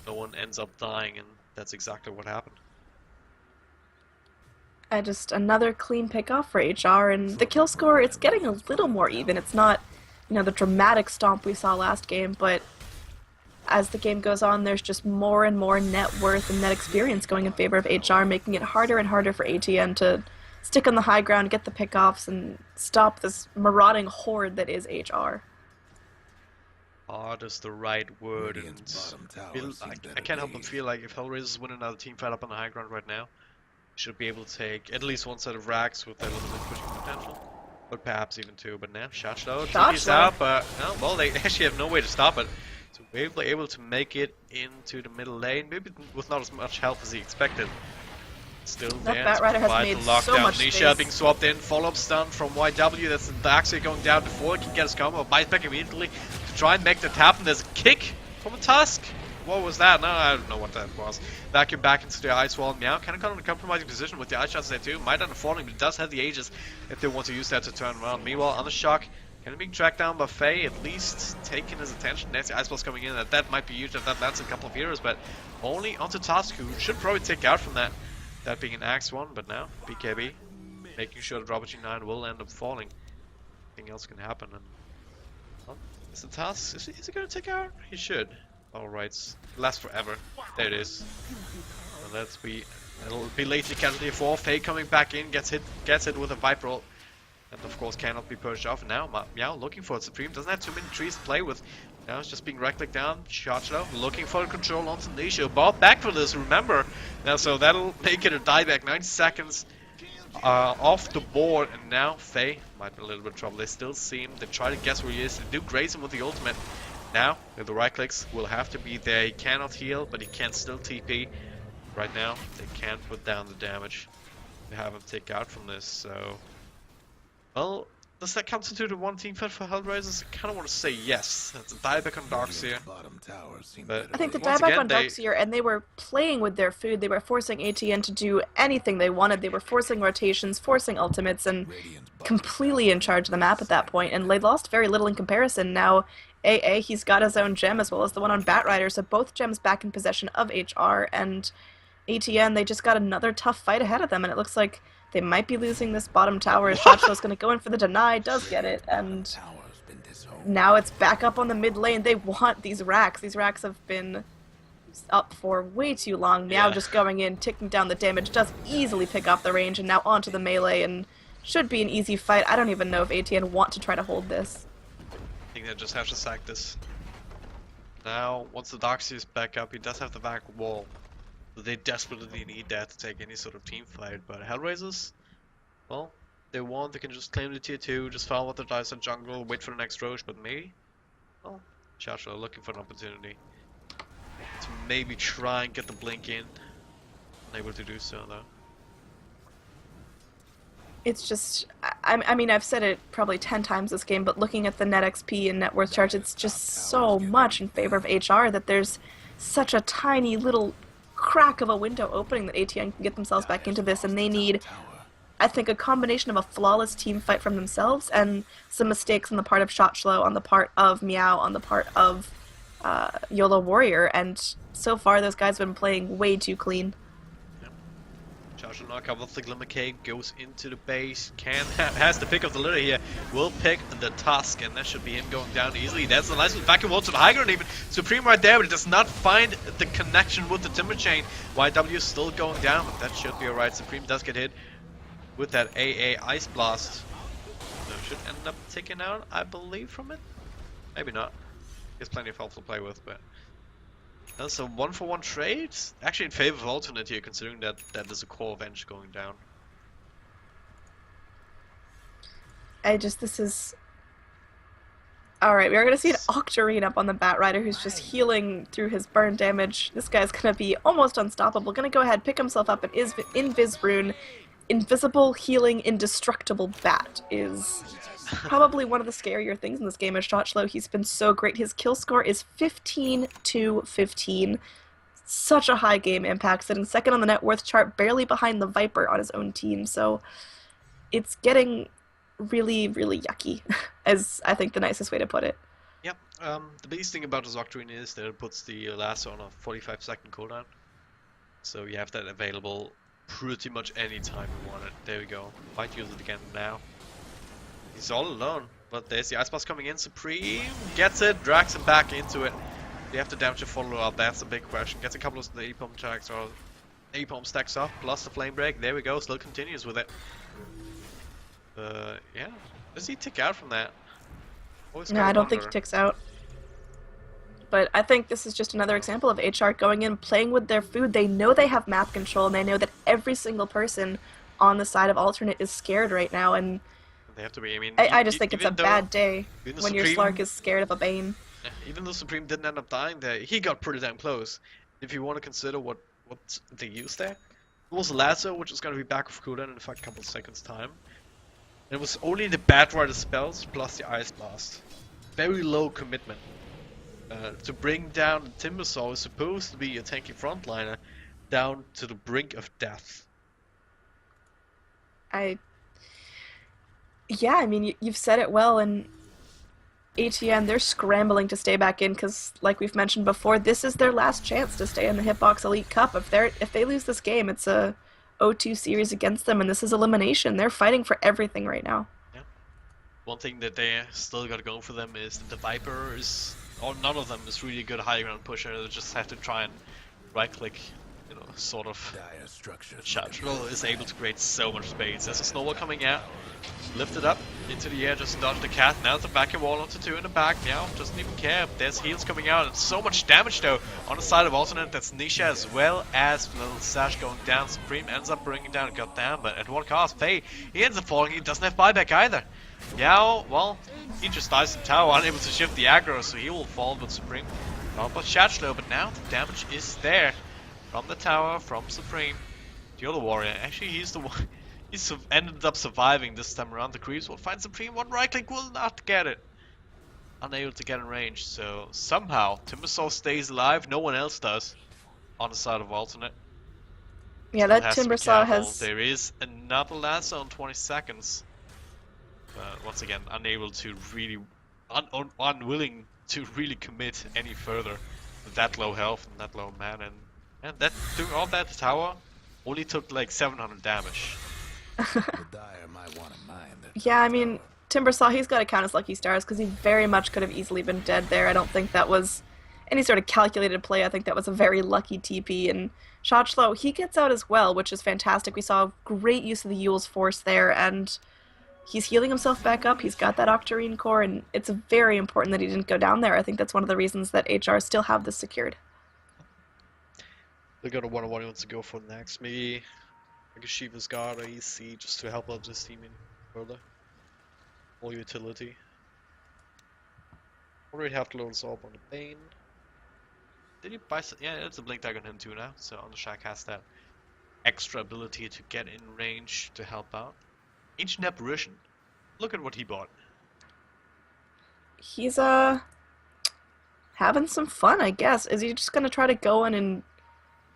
No one ends up dying, and that's exactly what happened. Just another clean pickoff for HR, and the kill score, it's getting a little more even. It's not, you know, the dramatic stomp we saw last game, but as the game goes on, there's just more and more net worth and net experience going in favor of HR, making it harder and harder for ATN to stick on the high ground, get the pickoffs, and stop this marauding horde that is HR. Hard is the right word, and I can't help but feel like if HellRaisers win another team fight up on the high ground right now, should be able to take at least one set of racks with their limited pushing potential, but perhaps even 2. But now Shotlow is out, but no, well, they actually have no way to stop it. So we're able to make it into the middle lane, maybe with not as much help as he expected. Still that there Batrider to has provide made the lockdown. so much Nisha space. being swapped in, follow-up stun from YW. That's actually going down before he can get his combo. Bites back immediately to try and make that happen. There's a kick from a Tusk. What was that? No, I don't know what that was. Vacuum back into the Ice Wall. Meow kind of got in a compromising position with the Ice Shots there too. Might end up falling, but it does have the Aegis if they want to use that to turn around. Meanwhile, on the shock, kind of being tracked down by Faye, at least taking his attention. There's the Ice Balls coming in. That might be used if that lands a couple of heroes, but only onto Tusk, who should probably take out from that. That being an Axe 1, but now BKB making sure that Robert G9 will end up falling. Nothing else can happen. And well, is the Tusk, is he going to take out? He should. Alright, lasts forever. There it is. And it'll be lately casualty 4. Faye coming back in, gets hit with a Viper ult. And of course cannot be purged off. And now Meow looking for it. Supreme doesn't have too many trees to play with. Now it's just being right-clicked down. Shotlow looking for the control onto Nisha. Bob back for this, remember. Now so that'll make it a dieback. 90 seconds off the board. And now Faye might be in a little bit of trouble. They still see him. They try to guess where he is. They do graze him with the ultimate. Now, with the right clicks, will have to be there. He cannot heal, but he can still TP. Right now, they can't put down the damage. They have him take out from this, so... Well, does that constitute a one team fight for HellRaisers? I kind of want to say yes. That's a dieback on Darkseer. But I think the dieback on Darkseer, and they were playing with their food. They were forcing ATN to do anything they wanted. They were forcing rotations, forcing ultimates, and completely in charge of the map at that point. And they lost very little in comparison. Now, AA, he's got his own gem as well as the one on Batrider, so both gems back in possession of HR, and ATN, they just got another tough fight ahead of them, and it looks like they might be losing this bottom tower as Shotshow's going to go in for the deny, does get it, and now it's back up on the mid lane. They want these racks. These racks have been up for way too long. Meow just going in, ticking down the damage, does easily pick up the range, and now onto the melee, and should be an easy fight. I don't even know if ATN want to try to hold this. I think they just have to sack this. Now, once the Darkseer is back up, he does have the back wall. So they desperately need that to take any sort of team fight. But HellRaisers, well, they want, they can just claim the tier 2, just follow what the dice in jungle, wait for the next Roche, but maybe, well, Shasha looking for an opportunity to maybe try and get the blink in. Unable to do so though. It's just, I mean, I've said it probably 10 times this game, but looking at the net XP and net worth charts, it's just so much in favor of HR that there's such a tiny little crack of a window opening that ATN can get themselves back into this, and they need, I think, a combination of a flawless team fight from themselves and some mistakes on the part of Shotshlow, on the part of Meow, on the part of YOLO Warrior, and so far those guys have been playing way too clean. Charge knock up with the Glimmer Cake, goes into the base, has the pick of the litter here, will pick the Tusk, and that should be him going down easily. That's a nice back and wall to the high ground even. Supreme right there, but it does not find the connection with the Timber Chain. YW is still going down, but that should be alright. Supreme does get hit with that AA Ice Blast. So should end up taking out, I believe, from it. Maybe not. There's plenty of health to play with, but that's a 1-for-1 trade. Actually in favor of alternate here, considering that there's a core Venge going down. This is... Alright, we are going to see an Octarine up on the Batrider who's just healing through his burn damage. This guy's going to be almost unstoppable. Going to go ahead, pick himself up, and Invis Rune. Invisible, healing, indestructible Bat is probably one of the scarier things in this game as Shotshlow. He's been so great. His kill score is 15-15. Such a high game impact, sitting second on the net worth chart, barely behind the Viper on his own team. So it's getting really, really yucky, as I think the nicest way to put it. Yep. The biggest thing about this Octarine is that it puts the lasso on a 45-second cooldown. So you have that available pretty much any time you want it. There we go. Might use it again now. He's all alone, but there's the Ice Blast coming in. Supreme gets it, drags him back into it. You have to damage to follow up, that's a big question. Gets a couple of the A-Pump tracks, or A-Pump stacks up, plus the Flame Break. There we go, still continues with it. Yeah. Does he tick out from that? No, I don't think he ticks out. But I think this is just another example of HR going in, playing with their food. They know they have map control, and they know that every single person on the side of alternate is scared right now, and they have to be. I mean, I just think it's a bad day when your Slark is scared of a Bane. Even though Supreme didn't end up dying there, he got pretty damn close. If you want to consider what they used there, it was Lasso, which is going to be back of cooldown in a couple of seconds time. And it was only the Batrider spells plus the Ice Blast. Very low commitment. To bring down the Timbersaw is supposed to be a tanky frontliner down to the brink of death. Yeah, I mean, you've said it well, and ATN, they're scrambling to stay back in because, like we've mentioned before, this is their last chance to stay in the Hitbox Elite Cup. If they lose this game, it's a 0-2 series against them, and this is elimination. They're fighting for everything right now. Yeah. One thing that they still got going for them is that the Viper is, or none of them is really a good high ground pusher. They just have to try and right-click, you know, sort of. Shotshlow is able to create so much space. There's a snowball coming out, lift it up into the air, just dodge the cat. Now it's a back and wall onto two in the back. Now doesn't even care. There's heals coming out, and so much damage though on the side of alternate. That's Nisha as well as little Sash going down. Supreme ends up bringing down a goddamn, but at what cost? Faye, he ends up falling. He doesn't have buyback either. Yeah, well, he just dies in tower, unable to shift the aggro, so he will fall with Supreme. Not but Shotshlow, but now the damage is there from the tower, from Supreme. The other warrior, actually he's the one. He's ended up surviving this time around. The creeps will find Supreme. One right click will not get it. Unable to get in range. So somehow Timbersaw stays alive. No one else does on the side of alternate. Yeah, that Timbersaw has. There is another lasso in 20 seconds. Once again, unable to really, unwilling to really commit any further with that low health and that low mana, and that doing all that tower only took like 700 damage. Yeah, I mean, Timbersaw, he's got to count his lucky stars because he very much could have easily been dead there. I don't think that was any sort of calculated play. I think that was a very lucky TP. And Shotshlow, he gets out as well, which is fantastic. We saw great use of the Yule's Force there, and he's healing himself back up. He's got that Octarine core, and it's very important that he didn't go down there. I think that's one of the reasons that HR still have this secured. They got a 1-on-1 he wants to go for next. Maybe like a Shiva's Guard or EC just to help out this team in further. More utility. Already have to load us up on the Bane. Did he buy some? Yeah, it's a Blink Dagger on him too now. So on the Shack has that extra ability to get in range to help out. Ancient Apparition. Look at what he bought. He's Having some fun, I guess. Is he just gonna try to go in and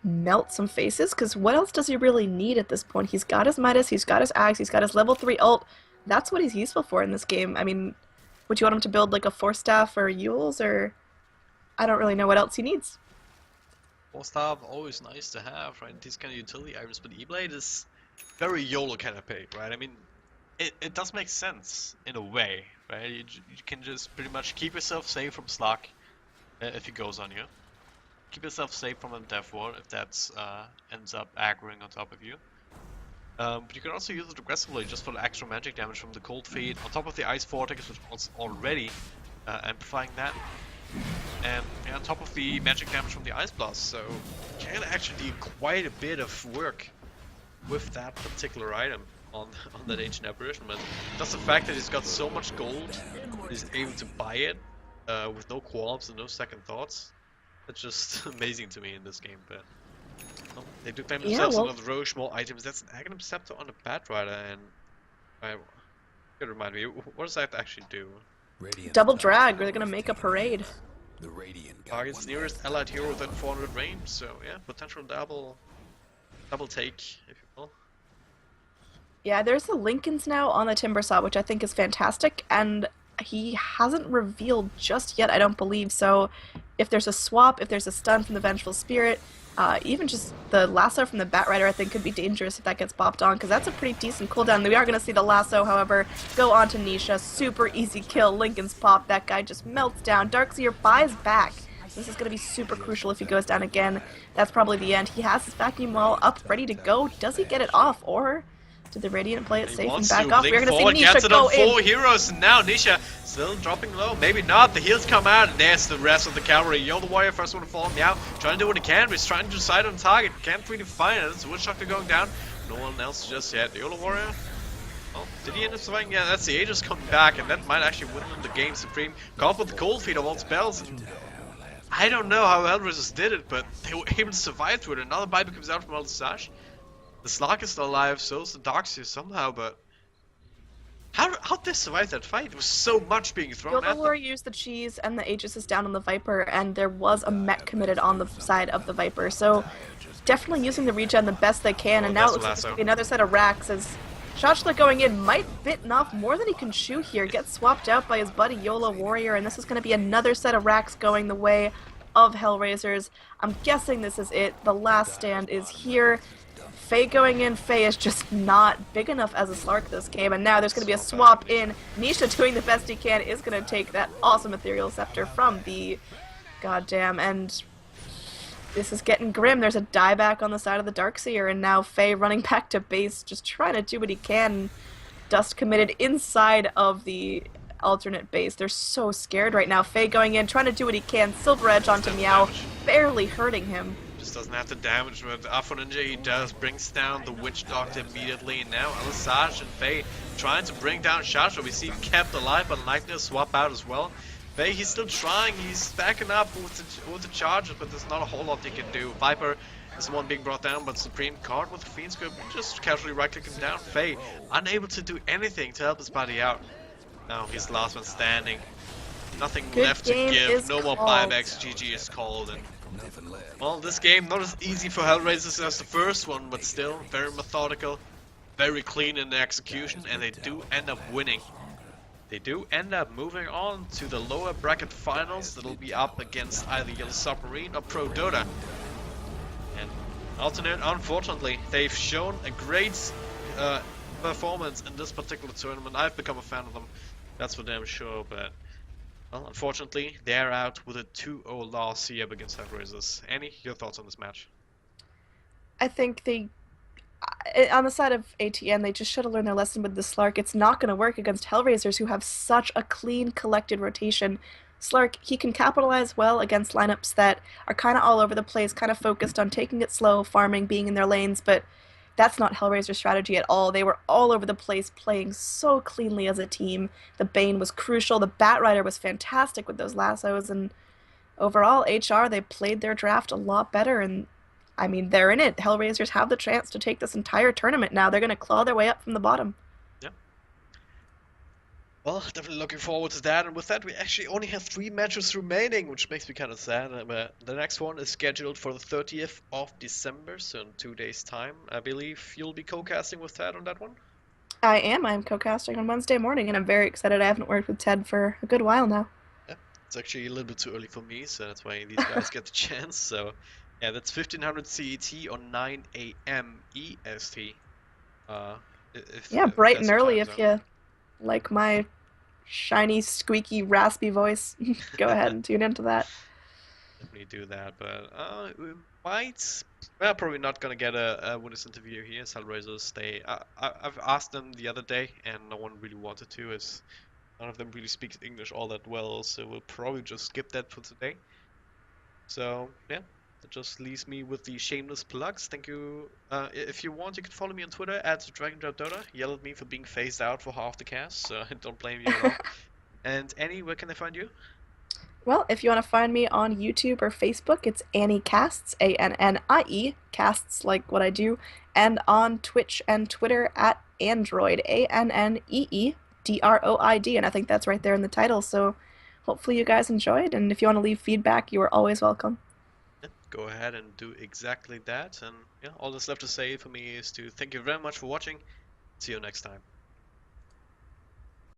melt some faces? Because what else does he really need at this point? He's got his Midas, he's got his Axe, he's got his level 3 ult. That's what he's useful for in this game. I mean, would you want him to build like a Force Staff or Yules, or I don't really know what else he needs. Force Staff, always nice to have, right? These kind of utility items, but E-Blade is very YOLO kind of pick, right? I mean, it does make sense in a way, right? You can just pretty much keep yourself safe from Slug if he goes on you. Keep yourself safe from a Death Ward if that ends up aggroing on top of you. But you can also use it aggressively just for the extra magic damage from the Cold Feet, on top of the Ice Vortex, which was already amplifying that. And yeah, on top of the magic damage from the Ice Blast, so you can actually do quite a bit of work with that particular item on that Ancient Apparition. But just the fact that he's got so much gold, he's able to buy it with no qualms and no second thoughts. That's just amazing to me in this game. But well, they do claim themselves another Roche, more items. That's an Aghanim Scepter on the Batrider, and I could remind me, what does that actually do? Double drag, they're gonna make a parade. Targets nearest allied hero within 400 range, so yeah, potential double take, if you will. Yeah, there's the Lincolns now on the Timbersaw, which I think is fantastic, and he hasn't revealed just yet, I don't believe, so if there's a swap, if there's a stun from the Vengeful Spirit, even just the lasso from the Batrider I think could be dangerous if that gets bopped on, because that's a pretty decent cooldown. We are going to see the lasso, however, go on to Nisha. Super easy kill. Lincoln's pop. That guy just melts down. Darkseer buys back. This is going to be super crucial if he goes down again. That's probably the end. He has his vacuum wall up, ready to go. Does he get it off, or did the Radiant play it safe and back off? We're going to see Nisha go in. 4 heroes, and now Nisha still dropping low. Maybe not. The heals come out, and there's the rest of the cavalry. Yo, the warrior, first one to fall. Meow, trying to do what he can, but he's trying to decide on target. Can't really find it. It's Woodchucker going down. No one else just yet. The Yola warrior. Oh, did he end up surviving? Yeah, that's the Aegis coming back, and that might actually win them the game supreme. Caught with the Cold Feet of all spells. And I don't know how HellRaisers did it, but they were able to survive through it. Another Bible comes out from all the Sash. The Slug is still alive, so is the Darkseer somehow, but how'd they survive that fight? There was so much being thrown at them. Yola warrior used the cheese, and the Aegis is down on the Viper, and there was a mech committed on the side of the Viper, so definitely using the regen the best they can, and now it looks like there's going to be another set of racks as Shotchla going in might bitten off more than he can chew here, gets swapped out by his buddy Yola warrior, and this is going to be another set of racks going the way of HellRaisers. I'm guessing this is it. The last stand is here. Faye going in. Faye is just not big enough as a Slark this game, and now there's going to be a swap in. Nisha doing the best he can is going to take that awesome Ethereal Scepter from the goddamn, and this is getting grim. There's a dieback on the side of the Darkseer, and now Faye running back to base, just trying to do what he can. Dust committed inside of the alternate base. They're so scared right now. Faye going in, trying to do what he can. Silver Edge onto Meow, barely hurting him. Just doesn't have the damage, but Afro Ninja he does, brings down the Witch Doctor immediately, and now Alisage and Faye trying to bring down Shasha. We see him kept alive, but Nightmare swap out as well. Faye, he's still trying, he's stacking up with the charges, but there's not a whole lot he can do. Viper is the one being brought down, but Supreme card with the Fiend Scope, just casually right-clicking down. Faye, unable to do anything to help his buddy out. Now he's the last one standing. Nothing left to give, no more buybacks, GG is called, and well, this game not as easy for HellRaisers as the first one, but still very methodical, very clean in the execution, and they do end up winning. They do end up moving on to the lower bracket finals that'll be up against either Yellow Submarine or Pro Dota. And Alternate, unfortunately, they've shown a great performance in this particular tournament. I've become a fan of them, that's for damn sure, but well, unfortunately, they're out with a 2-0 loss here up against HellRaisers. Annie, your thoughts on this match? I think they, on the side of ATN, they just should have learned their lesson with the Slark. It's not going to work against HellRaisers, who have such a clean, collected rotation. Slark, he can capitalize well against lineups that are kind of all over the place, kind of focused on taking it slow, farming, being in their lanes, but that's not HellRaiser's strategy at all. They were all over the place, playing so cleanly as a team. The Bane was crucial. The Batrider was fantastic with those lassos. And overall, HR, they played their draft a lot better. And, I mean, they're in it. HellRaisers have the chance to take this entire tournament now. They're going to claw their way up from the bottom. Yeah. Well, definitely looking forward to that. And with that, we actually only have 3 matches remaining, which makes me kind of sad. But the next one is scheduled for the 30th of December, so in 2 days' time. I believe you'll be co-casting with Ted on that one. I am. I'm co-casting on Wednesday morning, and I'm very excited. I haven't worked with Ted for a good while now. Yeah, it's actually a little bit too early for me, so that's why these guys get the chance. So, yeah, that's 1500 CET on 9 a.m. EST. Uh, Yeah, if bright and that's your early time if zone. you like my shiny, squeaky, raspy voice. Go ahead and tune into that. Definitely do that, but we might. We're probably not gonna get a witness interview here. HellRaisers, I've asked them the other day, and no one really wanted to, as none of them really speaks English all that well. So we'll probably just skip that for today. So yeah, that just leaves me with the shameless plugs. Thank you. If you want, you can follow me on Twitter at DragonDropDota. Yell at me for being phased out for half the cast, so I don't blame you at all. And Annie, where can I find you? Well, if you want to find me on YouTube or Facebook, it's Annie Casts, Annie, casts like what I do, and on Twitch and Twitter at Android, ANNEEDROID, and I think that's right there in the title. So hopefully you guys enjoyed, and if you want to leave feedback, you are always welcome. Yeah, go ahead and do exactly that. And yeah, all that's left to say for me is to thank you very much for watching. See you next time.